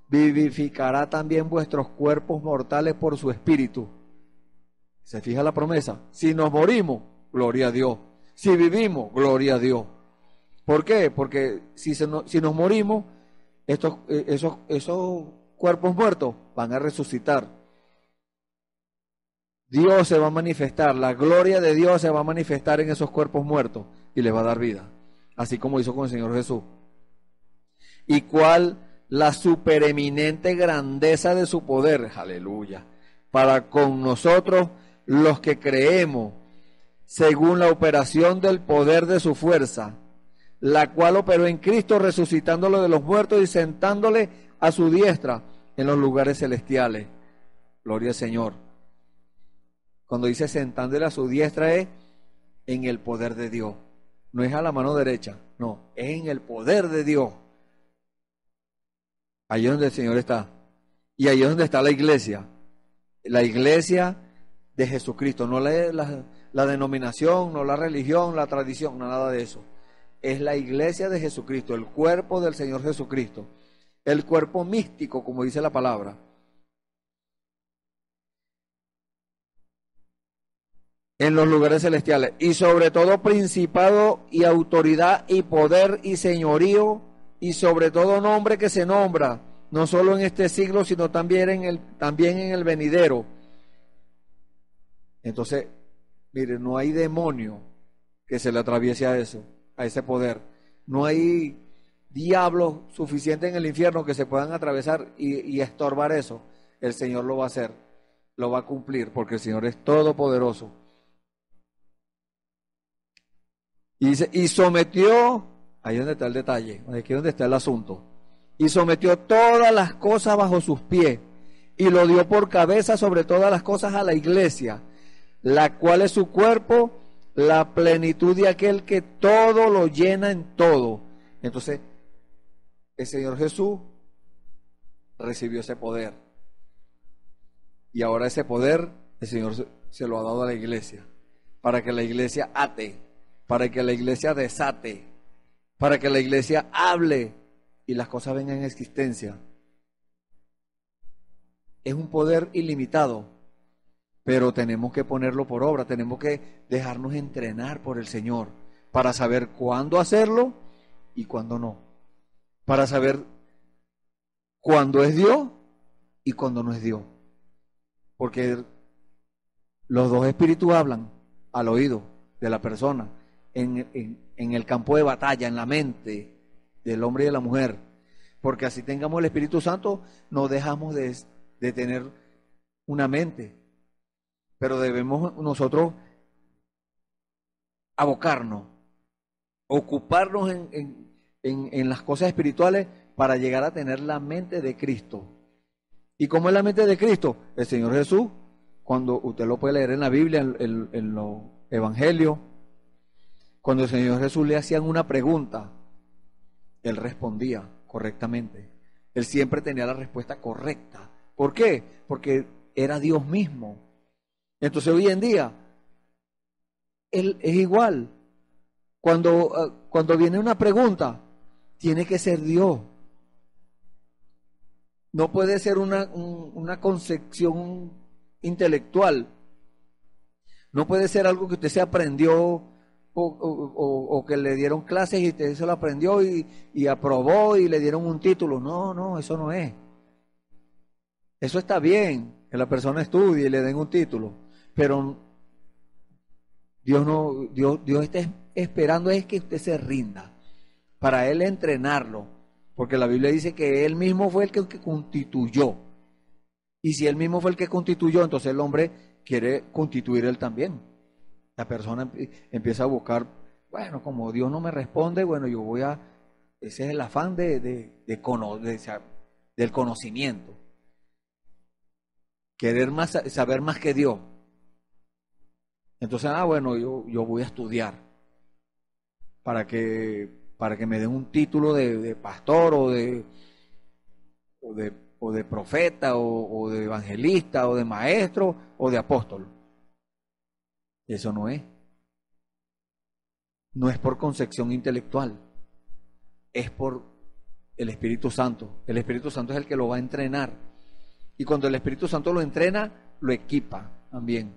vivificará también vuestros cuerpos mortales por su espíritu. ¿Se fija la promesa? Si nos morimos, gloria a Dios. Si vivimos, gloria a Dios. ¿Por qué? Porque si nos morimos, esos cuerpos muertos van a resucitar. Dios se va a manifestar, la gloria de Dios se va a manifestar en esos cuerpos muertos y les va a dar vida, así como hizo con el Señor Jesús. ¿Y cuál la supereminente grandeza de su poder? Aleluya. Para con nosotros los que creemos, según la operación del poder de su fuerza, la cual operó en Cristo resucitándolo de los muertos y sentándole a su diestra en los lugares celestiales. Gloria al Señor. Cuando dice sentándole a su diestra es en el poder de Dios. No es a la mano derecha, no, es en el poder de Dios. Allí es donde el Señor está. Y ahí es donde está la iglesia. La iglesia de Jesucristo, no la la denominación, no la religión, la tradición, no nada de eso. Es la iglesia de Jesucristo, el cuerpo del Señor Jesucristo, el cuerpo místico, como dice la palabra. En los lugares celestiales, y sobre todo principado y autoridad y poder y señorío, y sobre todo nombre que se nombra, no solo en este siglo, sino también en el venidero. Entonces, mire, no hay demonio que se le atraviese a eso, a ese poder. No hay diablos suficientes en el infierno que se puedan atravesar y estorbar eso. El Señor lo va a hacer, lo va a cumplir, porque el Señor es todopoderoso. Y dice, y sometió, ahí es donde está el detalle, aquí es donde está el asunto, y sometió todas las cosas bajo sus pies, y lo dio por cabeza sobre todas las cosas a la iglesia, la cual es su cuerpo, la plenitud de aquel que todo lo llena en todo. Entonces, el Señor Jesús recibió ese poder, y ahora ese poder el Señor se lo ha dado a la iglesia, para que la iglesia ate, para que la iglesia desate, para que la iglesia hable y las cosas vengan en existencia. Es un poder ilimitado, pero tenemos que ponerlo por obra, tenemos que dejarnos entrenar por el Señor para saber cuándo hacerlo y cuándo no, para saber cuándo es Dios y cuándo no es Dios, porque los dos espíritus hablan al oído de la persona, en el campo de batalla, en la mente del hombre y de la mujer, porque así tengamos el Espíritu Santo, no dejamos de tener una mente, pero debemos nosotros abocarnos, ocuparnos en las cosas espirituales para llegar a tener la mente de Cristo. ¿Y cómo es la mente de Cristo? El Señor Jesús, cuando usted lo puede leer en la Biblia, en los evangelios, cuando el Señor Jesús le hacían una pregunta, Él respondía correctamente. Él siempre tenía la respuesta correcta. ¿Por qué? Porque era Dios mismo. Entonces hoy en día, Él es igual. Cuando viene una pregunta, tiene que ser Dios. No puede ser una concepción intelectual. No puede ser algo que usted se aprendió o que le dieron clases y usted se lo aprendió y aprobó y le dieron un título. No, eso no es. Eso está bien, que la persona estudie y le den un título, pero Dios está esperando es que usted se rinda, para Él entrenarlo, porque la Biblia dice que Él mismo fue el que constituyó, y si Él mismo fue el que constituyó, entonces el hombre quiere constituir Él también. La persona empieza a buscar, bueno, como Dios no me responde, bueno, ese es el afán del conocimiento. Querer saber más que Dios. Entonces, bueno, yo voy a estudiar para que me den un título de pastor o de profeta o de evangelista o de maestro o de apóstol. Eso no es. No es por concepción intelectual. Es por el Espíritu Santo. El Espíritu Santo es el que lo va a entrenar. Y cuando el Espíritu Santo lo entrena, lo equipa también.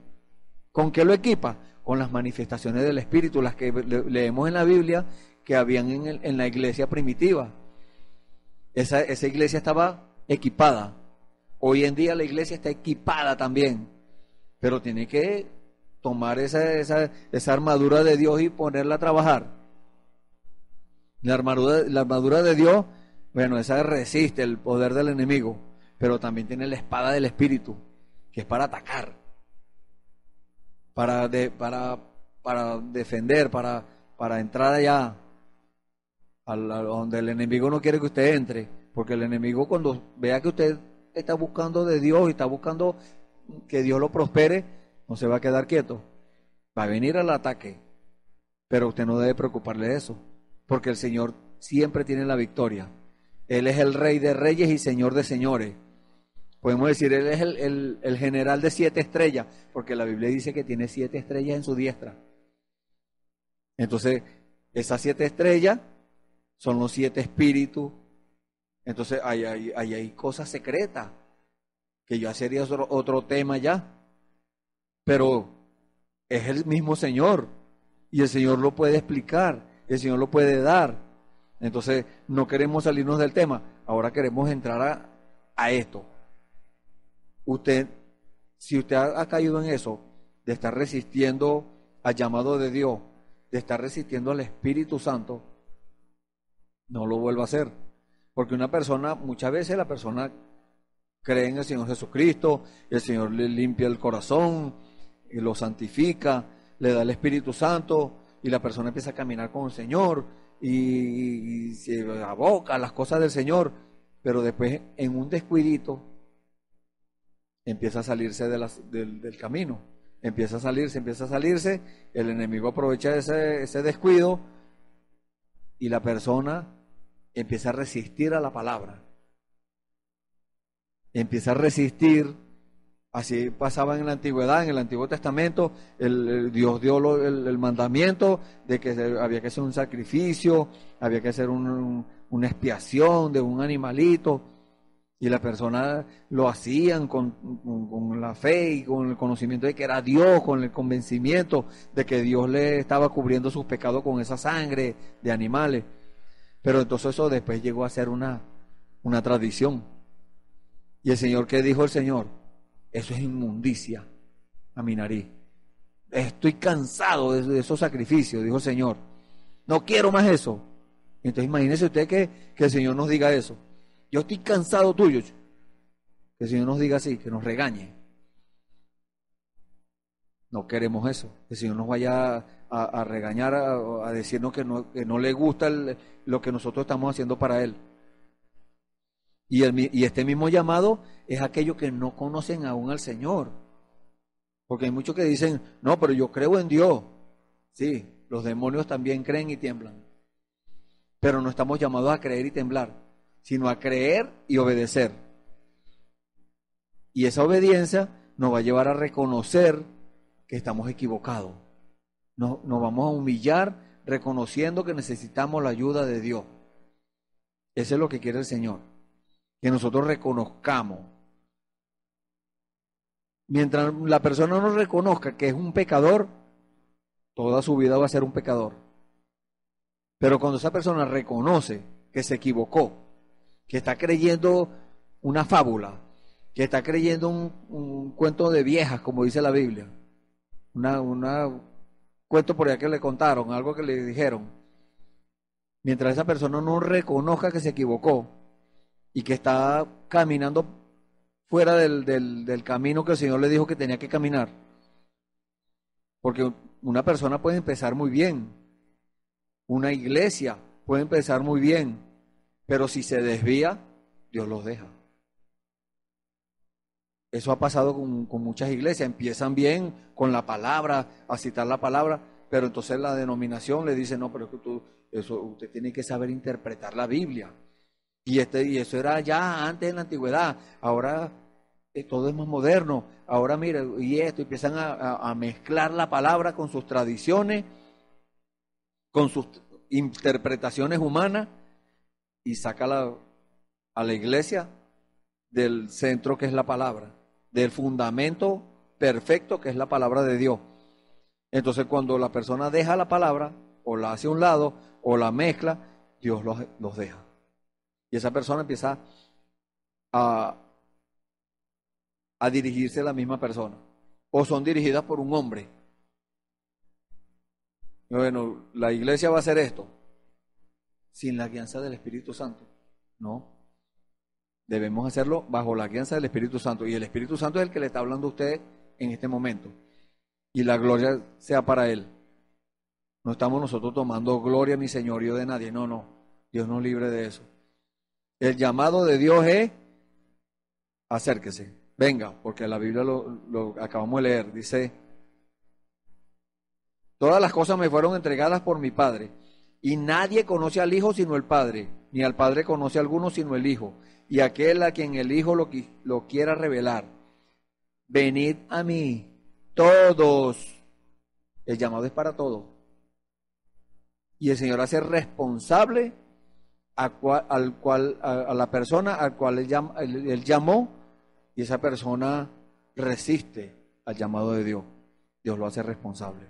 ¿Con qué lo equipa? Con las manifestaciones del Espíritu, las que leemos en la Biblia que habían en la iglesia primitiva. Esa iglesia estaba equipada. Hoy en día la iglesia está equipada también, pero tiene que tomar esa armadura de Dios y ponerla a trabajar. La armadura de Dios, bueno, esa resiste el poder del enemigo, pero también tiene la espada del Espíritu, que es para atacar, para defender, para entrar allá donde el enemigo no quiere que usted entre, porque el enemigo, cuando vea que usted está buscando de Dios y está buscando que Dios lo prospere, no se va a quedar quieto, va a venir al ataque, pero usted no debe preocuparle de eso, porque el Señor siempre tiene la victoria. Él es el Rey de Reyes y Señor de Señores. Podemos decir, Él es el general de 7 estrellas, porque la Biblia dice que tiene 7 estrellas en su diestra. Entonces, esas 7 estrellas son los 7 espíritus. Entonces, hay cosas secretas, que ya sería otro tema ya. Pero es el mismo Señor, y el Señor lo puede explicar, el Señor lo puede dar. Entonces, no queremos salirnos del tema, ahora queremos entrar a esto. Si usted ha caído en eso, de estar resistiendo al llamado de Dios, de estar resistiendo al Espíritu Santo, no lo vuelva a hacer. Porque muchas veces la persona cree en el Señor Jesucristo, el Señor le limpia el corazón, y lo santifica, le da el Espíritu Santo, y la persona empieza a caminar con el Señor, y se aboca a las cosas del Señor, pero después en un descuidito empieza a salirse del camino, empieza a salirse, el enemigo aprovecha ese descuido y la persona empieza a resistir a la palabra, empieza a resistir. Así pasaba en la antigüedad, en el Antiguo Testamento, Dios dio el mandamiento de que había que hacer un sacrificio, había que hacer una expiación de un animalito, y las personas lo hacían con la fe y con el conocimiento de que era Dios, con el convencimiento de que Dios le estaba cubriendo sus pecados con esa sangre de animales. Pero entonces eso después llegó a ser una tradición. Y el Señor, ¿qué dijo el Señor? Eso es inmundicia a mi nariz. Estoy cansado de esos sacrificios, dijo el Señor. No quiero más eso. Entonces imagínese usted que el Señor nos diga eso. Yo estoy cansado tuyo. Que el Señor nos diga así, que nos regañe. No queremos eso. Que el Señor nos vaya a regañar, a decirnos que no le gusta lo que nosotros estamos haciendo para Él. Y este mismo llamado es aquellos que no conocen aún al Señor. Porque hay muchos que dicen, no, pero yo creo en Dios. Sí, los demonios también creen y tiemblan. Pero no estamos llamados a creer y temblar, sino a creer y obedecer. Y esa obediencia nos va a llevar a reconocer que estamos equivocados. Nos vamos a humillar reconociendo que necesitamos la ayuda de Dios. Eso es lo que quiere el Señor. Que nosotros reconozcamos. Mientras la persona no reconozca que es un pecador, toda su vida va a ser un pecador. Pero cuando esa persona reconoce que se equivocó, que está creyendo una fábula, que está creyendo un cuento de viejas, como dice la Biblia, una cuento por allá que le contaron, algo que le dijeron, mientras esa persona no reconozca que se equivocó y que está caminando fuera del camino que el Señor le dijo que tenía que caminar. Porque una persona puede empezar muy bien, una iglesia puede empezar muy bien, pero si se desvía, Dios los deja. Eso ha pasado con muchas iglesias, empiezan bien con la palabra, a citar la palabra, pero entonces la denominación le dice, no, pero es que usted tiene que saber interpretar la Biblia. Y eso era ya antes en la antigüedad, ahora todo es más moderno, ahora mira, y empiezan a mezclar la palabra con sus tradiciones, con sus interpretaciones humanas, y saca a la iglesia del centro que es la palabra, del fundamento perfecto que es la palabra de Dios. Entonces cuando la persona deja la palabra, o la hace a un lado, o la mezcla, Dios los deja. Y esa persona empieza a dirigirse a la misma persona. O son dirigidas por un hombre. Bueno, la iglesia va a hacer esto. Sin la guianza del Espíritu Santo. No. Debemos hacerlo bajo la guianza del Espíritu Santo. Y el Espíritu Santo es el que le está hablando a usted en este momento. Y la gloria sea para Él. No estamos nosotros tomando gloria ni señorío de nadie. No, no. Dios nos libre de eso. El llamado de Dios es acérquese, venga, porque la Biblia lo acabamos de leer, dice, todas las cosas me fueron entregadas por mi Padre, y nadie conoce al Hijo sino el Padre, ni al Padre conoce a alguno sino el Hijo, y aquel a quien el Hijo lo quiera revelar. Venid a mí, todos. El llamado es para todos. Y el Señor hace responsable a la persona al cual él llamó, y esa persona resiste al llamado de Dios. Dios lo hace responsable.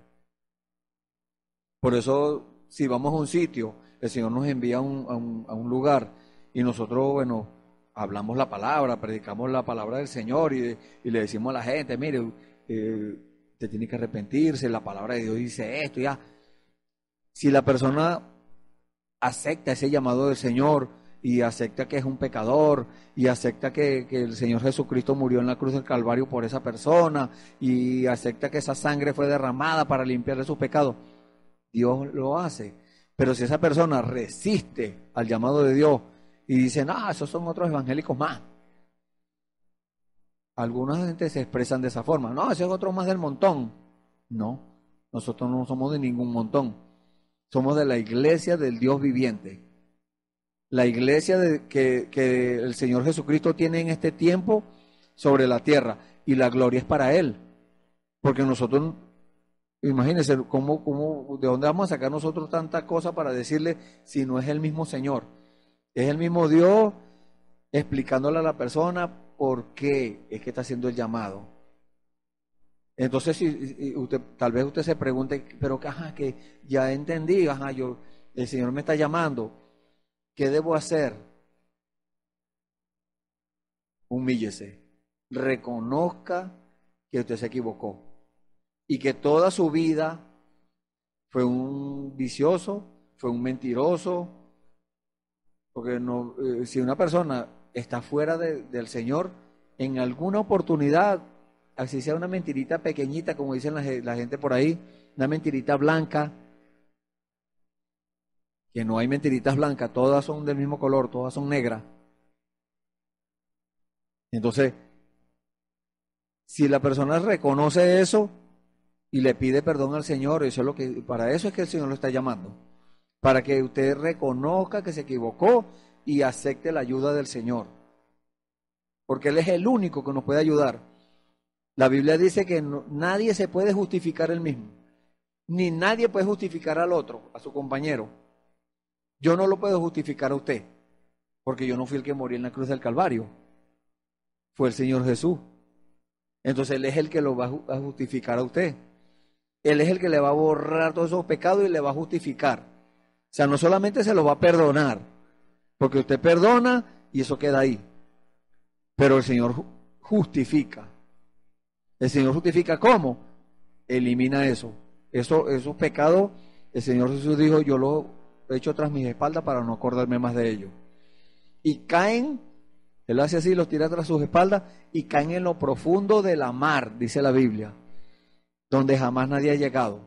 Por eso, si vamos a un sitio, el Señor nos envía a un lugar y nosotros, bueno, hablamos la palabra, predicamos la palabra del Señor y le decimos a la gente, mire, te tiene que arrepentirse, la palabra de Dios dice esto, ya. Si la persona acepta ese llamado del Señor y acepta que es un pecador y acepta que el Señor Jesucristo murió en la cruz del Calvario por esa persona y acepta que esa sangre fue derramada para limpiarle sus pecados, Dios lo hace. Pero si esa persona resiste al llamado de Dios y dice, no, esos son otros evangélicos más. Algunas gente se expresan de esa forma. No, ese es otro más del montón. No, nosotros no somos de ningún montón. Somos de la iglesia del Dios viviente. La iglesia que el Señor Jesucristo tiene en este tiempo sobre la tierra. Y la gloria es para Él. Porque nosotros, imagínense, ¿de dónde vamos a sacar nosotros tanta cosa para decirle si no es el mismo Señor? Es el mismo Dios explicándole a la persona por qué es que está haciendo el llamado. Entonces, si tal vez usted se pregunte, pero que ya entendí, el Señor me está llamando, ¿qué debo hacer? Humíllese, reconozca que usted se equivocó y que toda su vida fue un vicioso, fue un mentiroso, porque no, si una persona está fuera del Señor, en alguna oportunidad, así sea una mentirita pequeñita, como dicen la gente por ahí, una mentirita blanca, que no hay mentiritas blancas, todas son del mismo color, todas son negras. Entonces, si la persona reconoce eso y le pide perdón al Señor, para eso es que el Señor lo está llamando, para que usted reconozca que se equivocó y acepte la ayuda del Señor, porque Él es el único que nos puede ayudar. La Biblia dice que nadie se puede justificar él mismo, ni nadie puede justificar al otro, a su compañero. Yo no lo puedo justificar a usted, porque yo no fui el que morí en la cruz del Calvario, fue el Señor Jesús. Entonces Él es el que lo va a justificar a usted. Él es el que le va a borrar todos esos pecados y le va a justificar. O sea, no solamente se los va a perdonar, porque usted perdona y eso queda ahí, pero el Señor justifica. El Señor justifica ¿cómo? Elimina eso. Esos pecados, el Señor Jesús dijo, yo los he hecho tras mis espaldas para no acordarme más de ellos. Y caen, Él hace así, los tira tras sus espaldas y caen en lo profundo de la mar, dice la Biblia, donde jamás nadie ha llegado.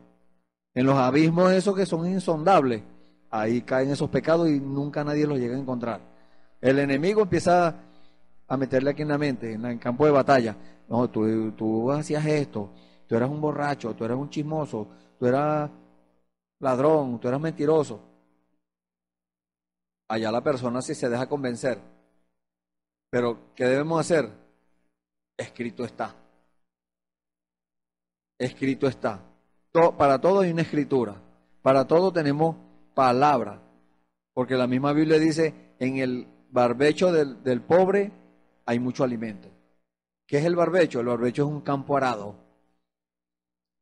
En los abismos esos que son insondables, ahí caen esos pecados y nunca nadie los llega a encontrar. El enemigo empieza a meterle aquí en la mente, en el campo de batalla. No, tú hacías esto, tú eras un borracho, tú eras un chismoso, tú eras ladrón, tú eras mentiroso. Allá la persona sí se deja convencer. Pero, ¿qué debemos hacer? Escrito está. Escrito está. Para todo hay una escritura. Para todo tenemos palabra. Porque la misma Biblia dice, en el barbecho del pobre hay mucho alimento. ¿Qué es el barbecho? El barbecho es un campo arado,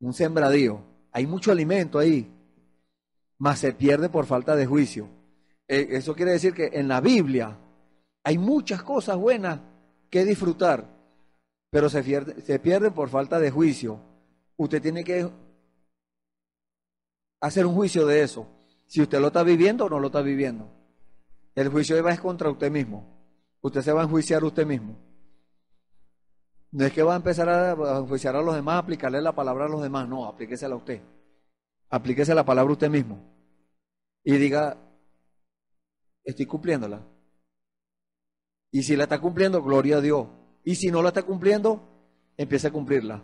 un sembradío. Hay mucho alimento ahí, mas se pierde por falta de juicio. Eso quiere decir que en la Biblia hay muchas cosas buenas que disfrutar, pero se pierde por falta de juicio. Usted tiene que hacer un juicio de eso. Si usted lo está viviendo o no lo está viviendo. El juicio va contra usted mismo. Usted se va a enjuiciar usted mismo. No es que va a empezar a enjuiciar a los demás, a aplicarle la palabra a los demás. No, aplíquesela a usted. Aplíquese la palabra a usted mismo. Y diga, estoy cumpliéndola. Y si la está cumpliendo, gloria a Dios. Y si no la está cumpliendo, empiece a cumplirla.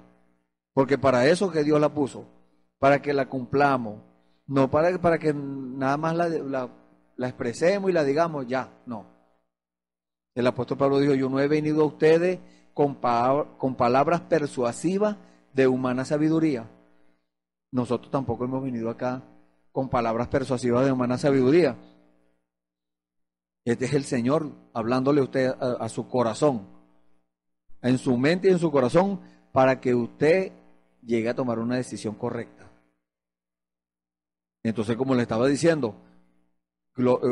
Porque para eso es que Dios la puso. Para que la cumplamos. No para que nada más la expresemos y la digamos ya, no. El apóstol Pablo dijo, yo no he venido a ustedes con palabras persuasivas de humana sabiduría. Nosotros tampoco hemos venido acá con palabras persuasivas de humana sabiduría. Este es el Señor hablándole a usted a su corazón, en su mente y en su corazón, para que usted llegue a tomar una decisión correcta. Entonces, como le estaba diciendo,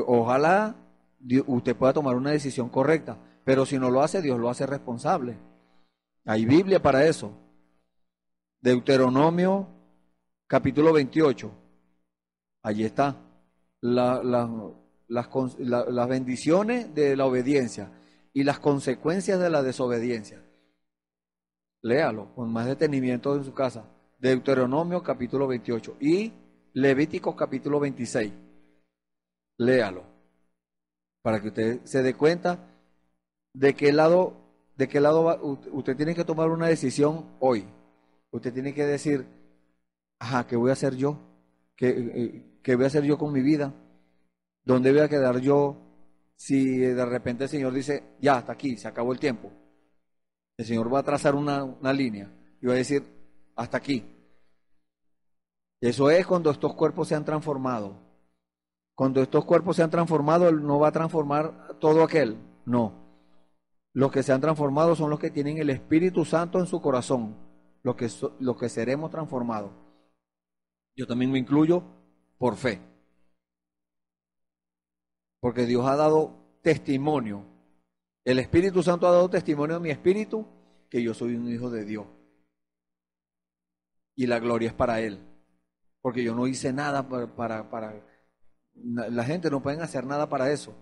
ojalá usted pueda tomar una decisión correcta, pero si no lo hace, Dios lo hace responsable. Hay Biblia para eso. Deuteronomio capítulo 28. Allí está las bendiciones de la obediencia y las consecuencias de la desobediencia. Léalo con más detenimiento en su casa. Deuteronomio capítulo 28 y Levíticos capítulo 26. Léalo para que usted se dé cuenta de qué lado va. Usted tiene que tomar una decisión hoy. Usted tiene que decir, ajá, ¿qué voy a hacer yo? ¿Qué voy a hacer yo con mi vida? ¿Dónde voy a quedar yo si de repente el Señor dice, ya, hasta aquí, se acabó el tiempo? El Señor va a trazar una línea y va a decir, hasta aquí. Eso es cuando estos cuerpos se han transformado. Cuando estos cuerpos se han transformado, Él no va a transformar todo aquel, no. Los que se han transformado son los que tienen el Espíritu Santo en su corazón, los que seremos transformados. Yo también me incluyo por fe. Porque Dios ha dado testimonio. El Espíritu Santo ha dado testimonio a mi espíritu que yo soy un hijo de Dios. Y la gloria es para Él. Porque yo no hice nada para la gente no pueden hacer nada para eso.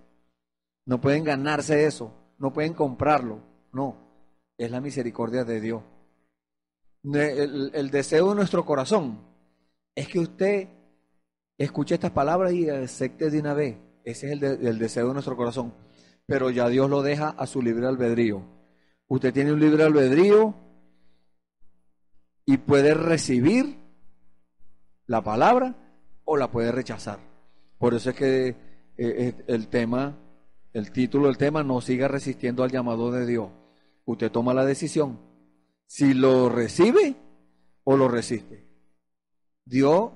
No pueden ganarse eso. No pueden comprarlo. No. Es la misericordia de Dios. El deseo de nuestro corazón es que usted escuche estas palabras y acepte de una vez. Ese es el deseo de nuestro corazón. Pero ya Dios lo deja a su libre albedrío. Usted tiene un libre albedrío y puede recibir la palabra o la puede rechazar. Por eso es que el título del tema, no siga resistiendo al llamado de Dios. Usted toma la decisión si lo recibe o lo resiste. Dios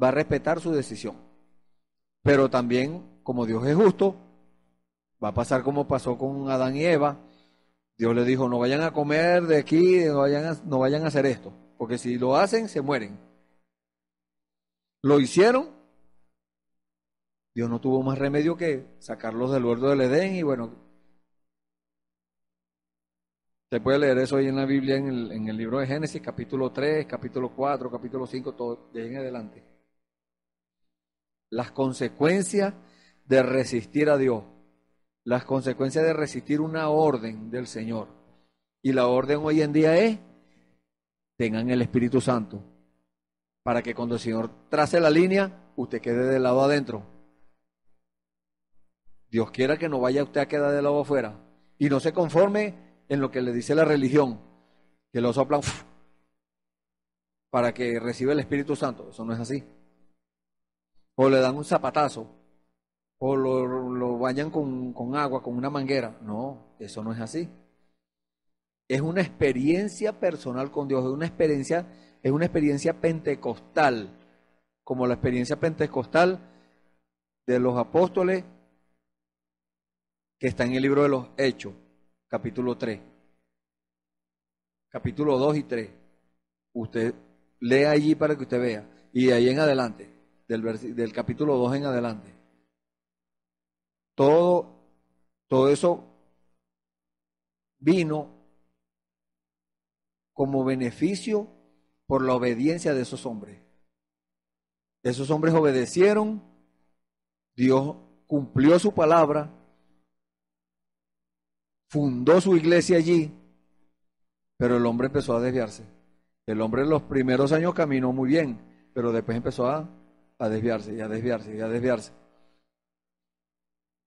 va a respetar su decisión. Pero también, como Dios es justo, va a pasar como pasó con Adán y Eva. Dios le dijo, no vayan a comer de aquí, no vayan a hacer esto, porque si lo hacen, se mueren. Lo hicieron. Dios no tuvo más remedio que sacarlos del huerto del Edén y bueno, usted puede leer eso ahí en la Biblia, en el libro de Génesis, capítulo 3, capítulo 4, capítulo 5, todo de ahí en adelante. Las consecuencias de resistir a Dios, las consecuencias de resistir una orden del Señor. Y la orden hoy en día es, tengan el Espíritu Santo, para que cuando el Señor trace la línea, usted quede del lado adentro. Dios quiera que no vaya usted a quedar del lado afuera y no se conforme en lo que le dice la religión, que lo soplan para que reciba el Espíritu Santo. Eso no es así. O le dan un zapatazo, o lo bañan con agua, con una manguera. No, eso no es así. Es una experiencia personal con Dios, es una experiencia pentecostal, como la experiencia pentecostal de los apóstoles que está en el libro de los Hechos, capítulo 3, capítulo 2 y 3. Usted lee allí para que usted vea. Y de ahí en adelante, del capítulo 2 en adelante. Todo eso vino como beneficio por la obediencia de esos hombres. Esos hombres obedecieron, Dios cumplió su palabra, fundó su iglesia allí, pero el hombre empezó a desviarse. El hombre en los primeros años caminó muy bien, pero después empezó a desviarse, y a desviarse, y a desviarse.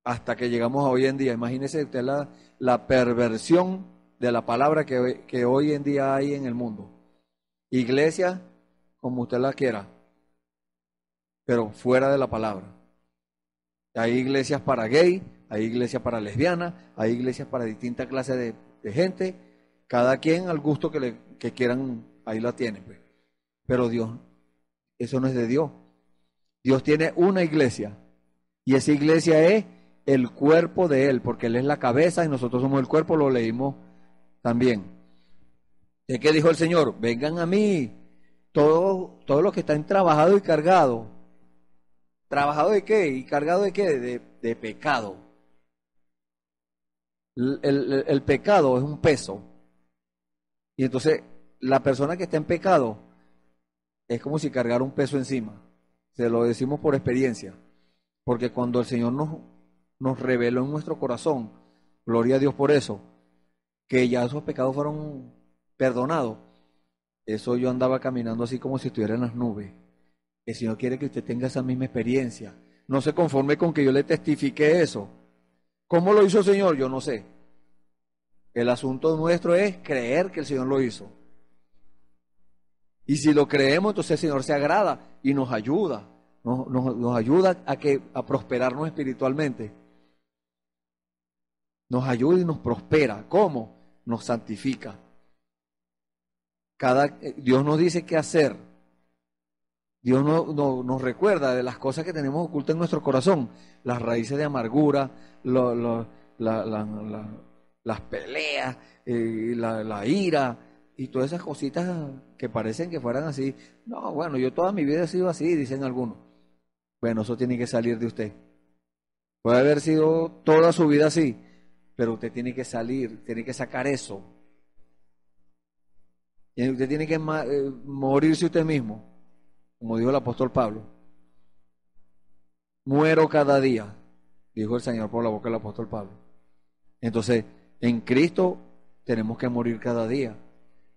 Hasta que llegamos a hoy en día. Imagínese usted la perversión de la palabra que hoy en día hay en el mundo. Iglesia, como usted la quiera, pero fuera de la palabra. Hay iglesias para gay, hay iglesias para lesbianas, hay iglesias para distintas clases de gente. Cada quien al gusto que quieran, ahí la tienen, pues. Pero Dios, eso no es de Dios. Dios tiene una iglesia y esa iglesia es el cuerpo de Él, porque Él es la cabeza y nosotros somos el cuerpo, lo leímos también. ¿De qué dijo el Señor? Vengan a mí, todos los que están trabajados y cargados. ¿Trabajado de qué? ¿Y cargado de qué? De pecado. El pecado es un peso. Y entonces la persona que está en pecado es como si cargara un peso encima. Se lo decimos por experiencia. Porque cuando el Señor nos reveló en nuestro corazón, gloria a Dios por eso, que ya esos pecados fueron perdonados, eso yo andaba caminando así como si estuviera en las nubes. El Señor quiere que usted tenga esa misma experiencia. No se conforme con que yo le testifique eso. ¿Cómo lo hizo el Señor? Yo no sé. El asunto nuestro es creer que el Señor lo hizo. Y si lo creemos, entonces el Señor se agrada y nos ayuda. Nos ayuda a prosperarnos espiritualmente. Nos ayuda y nos prospera. ¿Cómo? Nos santifica. Dios nos dice qué hacer. Dios nos recuerda de las cosas que tenemos ocultas en nuestro corazón, las raíces de amargura, las peleas, la ira y todas esas cositas que parecen que fueran así. No, bueno, yo toda mi vida he sido así, dicen algunos. Bueno, eso tiene que salir de usted. Puede haber sido toda su vida así, pero usted tiene que salir, tiene que sacar eso. Y usted tiene que morirse usted mismo. Como dijo el apóstol Pablo, muero cada día, dijo el Señor por la boca del apóstol Pablo. Entonces, en Cristo tenemos que morir cada día,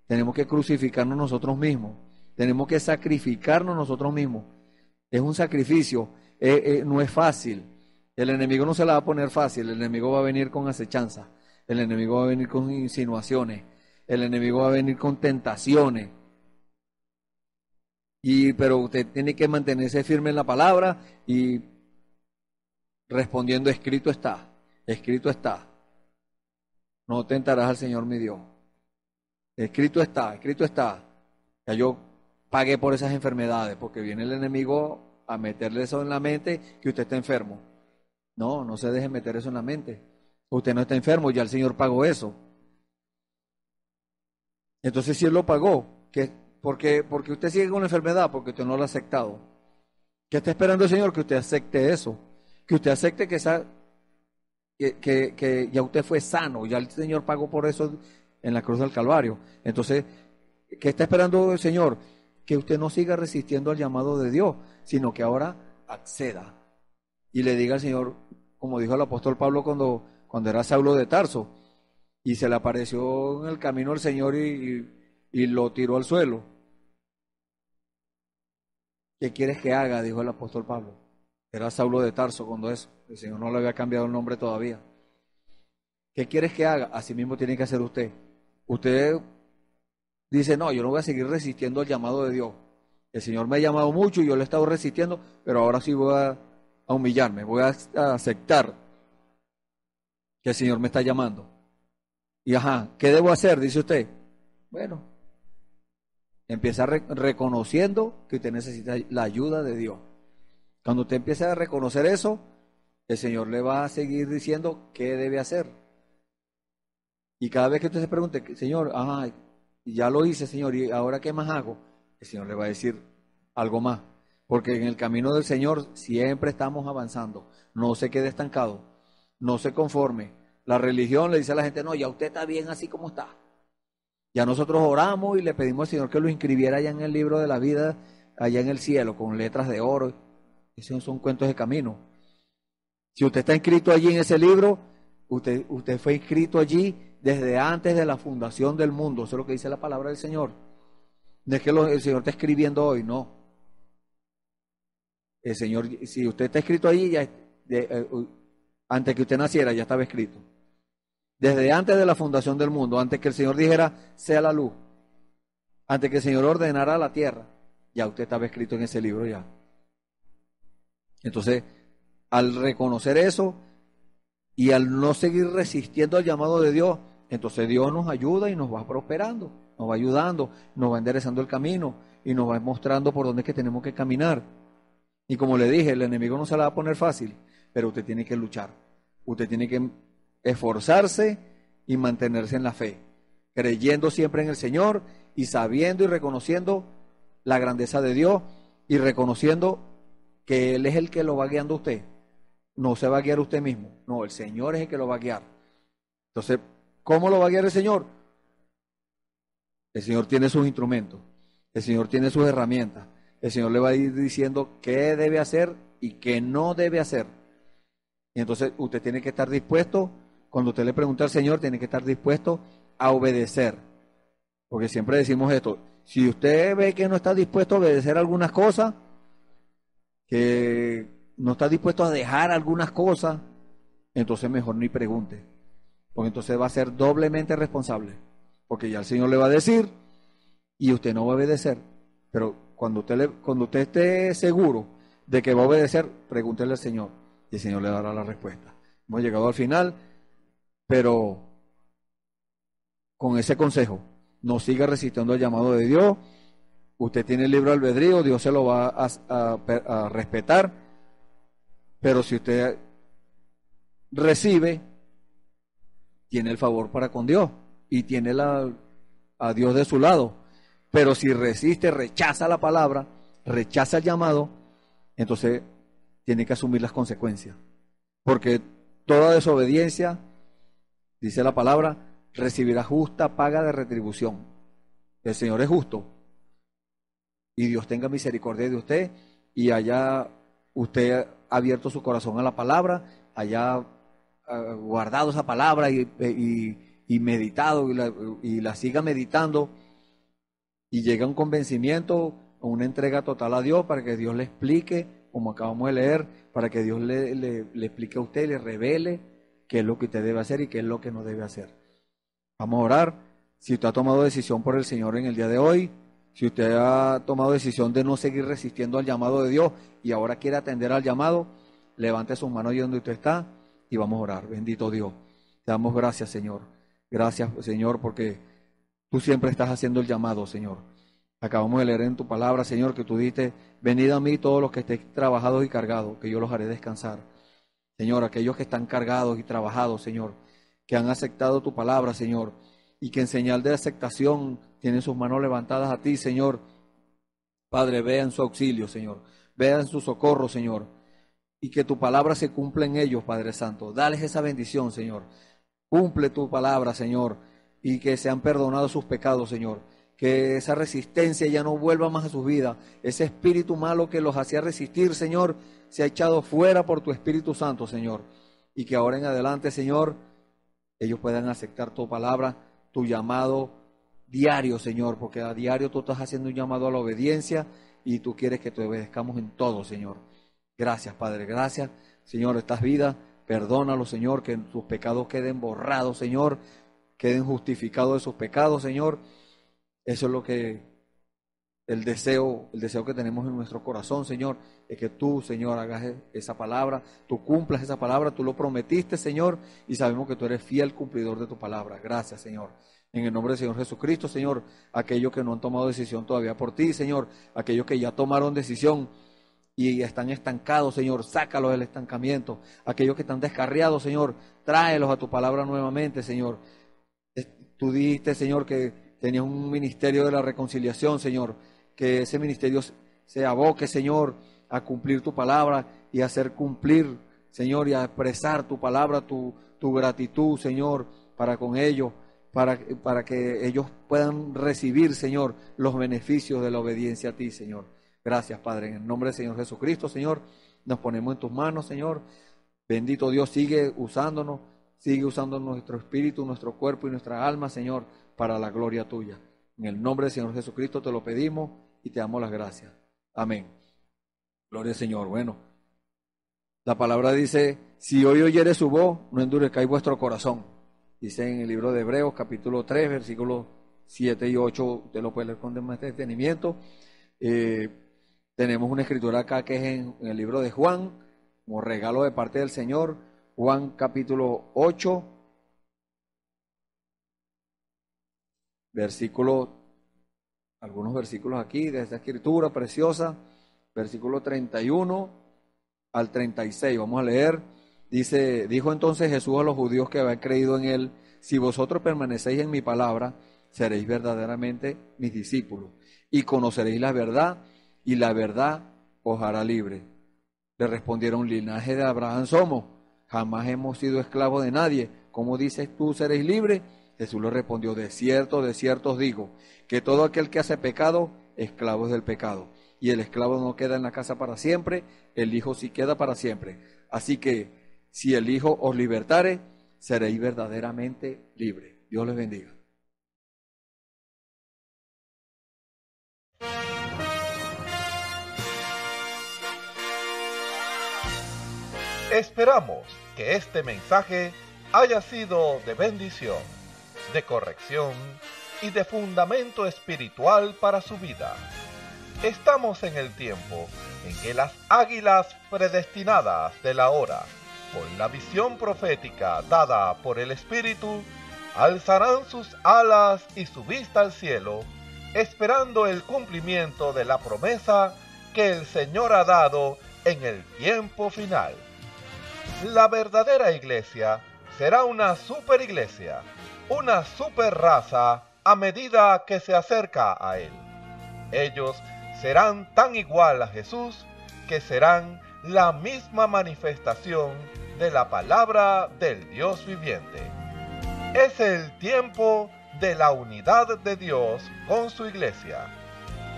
tenemos que crucificarnos nosotros mismos, tenemos que sacrificarnos nosotros mismos. Es un sacrificio, no es fácil. El enemigo no se la va a poner fácil, el enemigo va a venir con acechanza, el enemigo va a venir con insinuaciones, el enemigo va a venir con tentaciones. Pero usted tiene que mantenerse firme en la palabra y respondiendo, escrito está, escrito está. No tentarás al Señor mi Dios. Escrito está, escrito está. Ya yo pagué por esas enfermedades, porque viene el enemigo a meterle eso en la mente, que usted está enfermo. No se deje meter eso en la mente. Usted no está enfermo, ya el Señor pagó eso. Entonces, si Él lo pagó, porque usted sigue con la enfermedad, porque usted no lo ha aceptado. ¿Qué está esperando el Señor? Que usted acepte eso. Que usted acepte que ya usted fue sano, ya el Señor pagó por eso en la cruz del Calvario. Entonces, ¿qué está esperando el Señor? Que usted no siga resistiendo al llamado de Dios, sino que ahora acceda y le diga al Señor, como dijo el apóstol Pablo cuando era Saulo de Tarso, y se le apareció en el camino el Señor y lo tiró al suelo. ¿Qué quieres que haga? Dijo el apóstol Pablo. Era Saulo de Tarso cuando eso. El Señor no le había cambiado el nombre todavía. ¿Qué quieres que haga? Así mismo tiene que hacer usted. Usted dice, no, yo no voy a seguir resistiendo al llamado de Dios. El Señor me ha llamado mucho y yo le he estado resistiendo, pero ahora sí voy a humillarme, voy a aceptar que el Señor me está llamando. Y ¿qué debo hacer? Dice usted. Bueno, empieza reconociendo que usted necesita la ayuda de Dios. Cuando usted empiece a reconocer eso, el Señor le va a seguir diciendo qué debe hacer. Y cada vez que usted se pregunte, Señor, ya lo hice, Señor, ¿y ahora qué más hago? El Señor le va a decir algo más. Porque en el camino del Señor siempre estamos avanzando. No se quede estancado, no se conforme. La religión le dice a la gente, no, ya usted está bien así como está. Ya nosotros oramos y le pedimos al Señor que lo inscribiera allá en el libro de la vida, allá en el cielo, con letras de oro. Esos son cuentos de camino. Si usted está inscrito allí en ese libro, usted fue inscrito allí desde antes de la fundación del mundo. Eso es lo que dice la palabra del Señor. No es que el Señor está escribiendo hoy, no. El Señor, si usted está escrito allí, antes que usted naciera, ya estaba escrito. Desde antes de la fundación del mundo, antes que el Señor dijera, sea la luz, antes que el Señor ordenara la tierra, ya usted estaba escrito en ese libro ya. Entonces, al reconocer eso y al no seguir resistiendo al llamado de Dios, entonces Dios nos ayuda y nos va prosperando, nos va ayudando, nos va enderezando el camino y nos va mostrando por dónde es que tenemos que caminar. Y como le dije, el enemigo no se la va a poner fácil, pero usted tiene que luchar. Usted tiene que esforzarse y mantenerse en la fe, creyendo siempre en el Señor y sabiendo y reconociendo la grandeza de Dios y reconociendo que Él es el que lo va guiando a usted. No se va a guiar usted mismo, no, el Señor es el que lo va a guiar. Entonces, ¿cómo lo va a guiar el Señor? El Señor tiene sus instrumentos, el Señor tiene sus herramientas, el Señor le va a ir diciendo qué debe hacer y qué no debe hacer. Y entonces usted tiene que estar dispuesto, cuando usted le pregunta al Señor, tiene que estar dispuesto a obedecer. Porque siempre decimos esto, si usted ve que no está dispuesto a obedecer algunas cosas, que no está dispuesto a dejar algunas cosas, entonces mejor ni pregunte. Porque entonces va a ser doblemente responsable. Porque ya el Señor le va a decir y usted no va a obedecer. Pero cuando usted esté seguro de que va a obedecer, pregúntele al Señor y el Señor le dará la respuesta. Hemos llegado al final, pero con ese consejo, no siga resistiendo al llamado de Dios. Usted tiene el libre albedrío, Dios se lo va a respetar, pero si usted recibe, tiene el favor para con Dios y tiene a Dios de su lado. Pero si resiste, rechaza la palabra, rechaza el llamado, entonces tiene que asumir las consecuencias. Porque toda desobediencia, dice la palabra, recibirá justa paga de retribución. El Señor es justo. Y Dios tenga misericordia de usted y haya usted abierto su corazón a la palabra, haya guardado esa palabra y meditado y la siga meditando y llega a un convencimiento, a una entrega total a Dios para que Dios le explique, como acabamos de leer, para que Dios le explique a usted, le revele qué es lo que usted debe hacer y qué es lo que no debe hacer. Vamos a orar. Si usted ha tomado decisión por el Señor en el día de hoy, si usted ha tomado decisión de no seguir resistiendo al llamado de Dios y ahora quiere atender al llamado, levante sus manos allí donde usted está y vamos a orar. Bendito Dios. Te damos gracias, Señor. Gracias, Señor, porque tú siempre estás haciendo el llamado, Señor. Acabamos de leer en tu palabra, Señor, que tú dijiste, venid a mí todos los que estéis trabajados y cargados, que yo los haré descansar. Señor, aquellos que están cargados y trabajados, Señor, que han aceptado tu palabra, Señor, y que en señal de aceptación tienen sus manos levantadas a ti, Señor. Padre, vean su auxilio, Señor. Vean su socorro, Señor. Y que tu palabra se cumpla en ellos, Padre Santo. Dales esa bendición, Señor. Cumple tu palabra, Señor. Y que sean perdonados sus pecados, Señor. Que esa resistencia ya no vuelva más a sus vidas. Ese espíritu malo que los hacía resistir, Señor, se ha echado fuera por tu Espíritu Santo, Señor. Y que ahora en adelante, Señor, ellos puedan aceptar tu palabra, tu llamado diario, Señor, porque a diario tú estás haciendo un llamado a la obediencia y tú quieres que te obedezcamos en todo, Señor. Gracias, Padre, gracias, Señor, estas vidas, perdónalos, Señor, que sus pecados queden borrados, Señor, queden justificados de sus pecados, Señor. Eso es lo que el deseo que tenemos en nuestro corazón, Señor, es que tú, Señor, hagas esa palabra, tú cumplas esa palabra, tú lo prometiste, Señor, y sabemos que tú eres fiel cumplidor de tu palabra. Gracias, Señor. En el nombre del Señor Jesucristo, Señor, aquellos que no han tomado decisión todavía por ti, Señor, aquellos que ya tomaron decisión y están estancados, Señor, sácalos del estancamiento. Aquellos que están descarriados, Señor, tráelos a tu palabra nuevamente, Señor. Tú dijiste, Señor, que tenías un ministerio de la reconciliación, Señor, que ese ministerio se aboque, Señor, a cumplir tu palabra y a hacer cumplir, Señor, y a expresar tu palabra, tu gratitud, Señor, para con ellos, para que ellos puedan recibir, Señor, los beneficios de la obediencia a ti, Señor. Gracias, Padre. En el nombre del Señor Jesucristo, Señor, nos ponemos en tus manos, Señor. Bendito Dios, sigue usándonos, sigue usando nuestro espíritu, nuestro cuerpo y nuestra alma, Señor, para la gloria tuya. En el nombre del Señor Jesucristo te lo pedimos y te damos las gracias. Amén. Gloria al Señor. Bueno, la palabra dice, si hoy oyeres su voz, no endurezcáis vuestro corazón. Dice en el libro de Hebreos, capítulo 3, versículos 7 y 8, usted lo puede leer con más detenimiento. Tenemos una escritura acá que es en el libro de Juan, como regalo de parte del Señor. Juan capítulo 8, algunos versículos aquí de esta escritura preciosa, versículo 31 al 36, vamos a leer. Dijo entonces Jesús a los judíos que habían creído en él: si vosotros permanecéis en mi palabra, seréis verdaderamente mis discípulos, y conoceréis la verdad, y la verdad os hará libre. Le respondieron: linaje de Abraham somos, jamás hemos sido esclavos de nadie. ¿Cómo dices tú seréis libres? Jesús le respondió: de cierto os digo, que todo aquel que hace pecado, esclavo es del pecado. Y el esclavo no queda en la casa para siempre, el Hijo sí queda para siempre. Así que, si el Hijo os libertare, seréis verdaderamente libres. Dios les bendiga. Esperamos que este mensaje haya sido de bendición, de corrección y de fundamento espiritual para su vida. Estamos en el tiempo en que las águilas predestinadas de la hora, con la visión profética dada por el Espíritu, alzarán sus alas y su vista al cielo, esperando el cumplimiento de la promesa que el Señor ha dado en el tiempo final. La verdadera iglesia será una superiglesia, una superraza a medida que se acerca a Él. Ellos serán tan igual a Jesús que serán la misma manifestación de la palabra del Dios viviente. Es el tiempo de la unidad de Dios con su iglesia.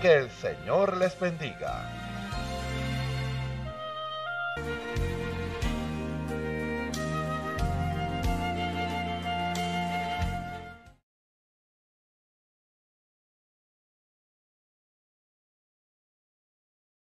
Que el Señor les bendiga.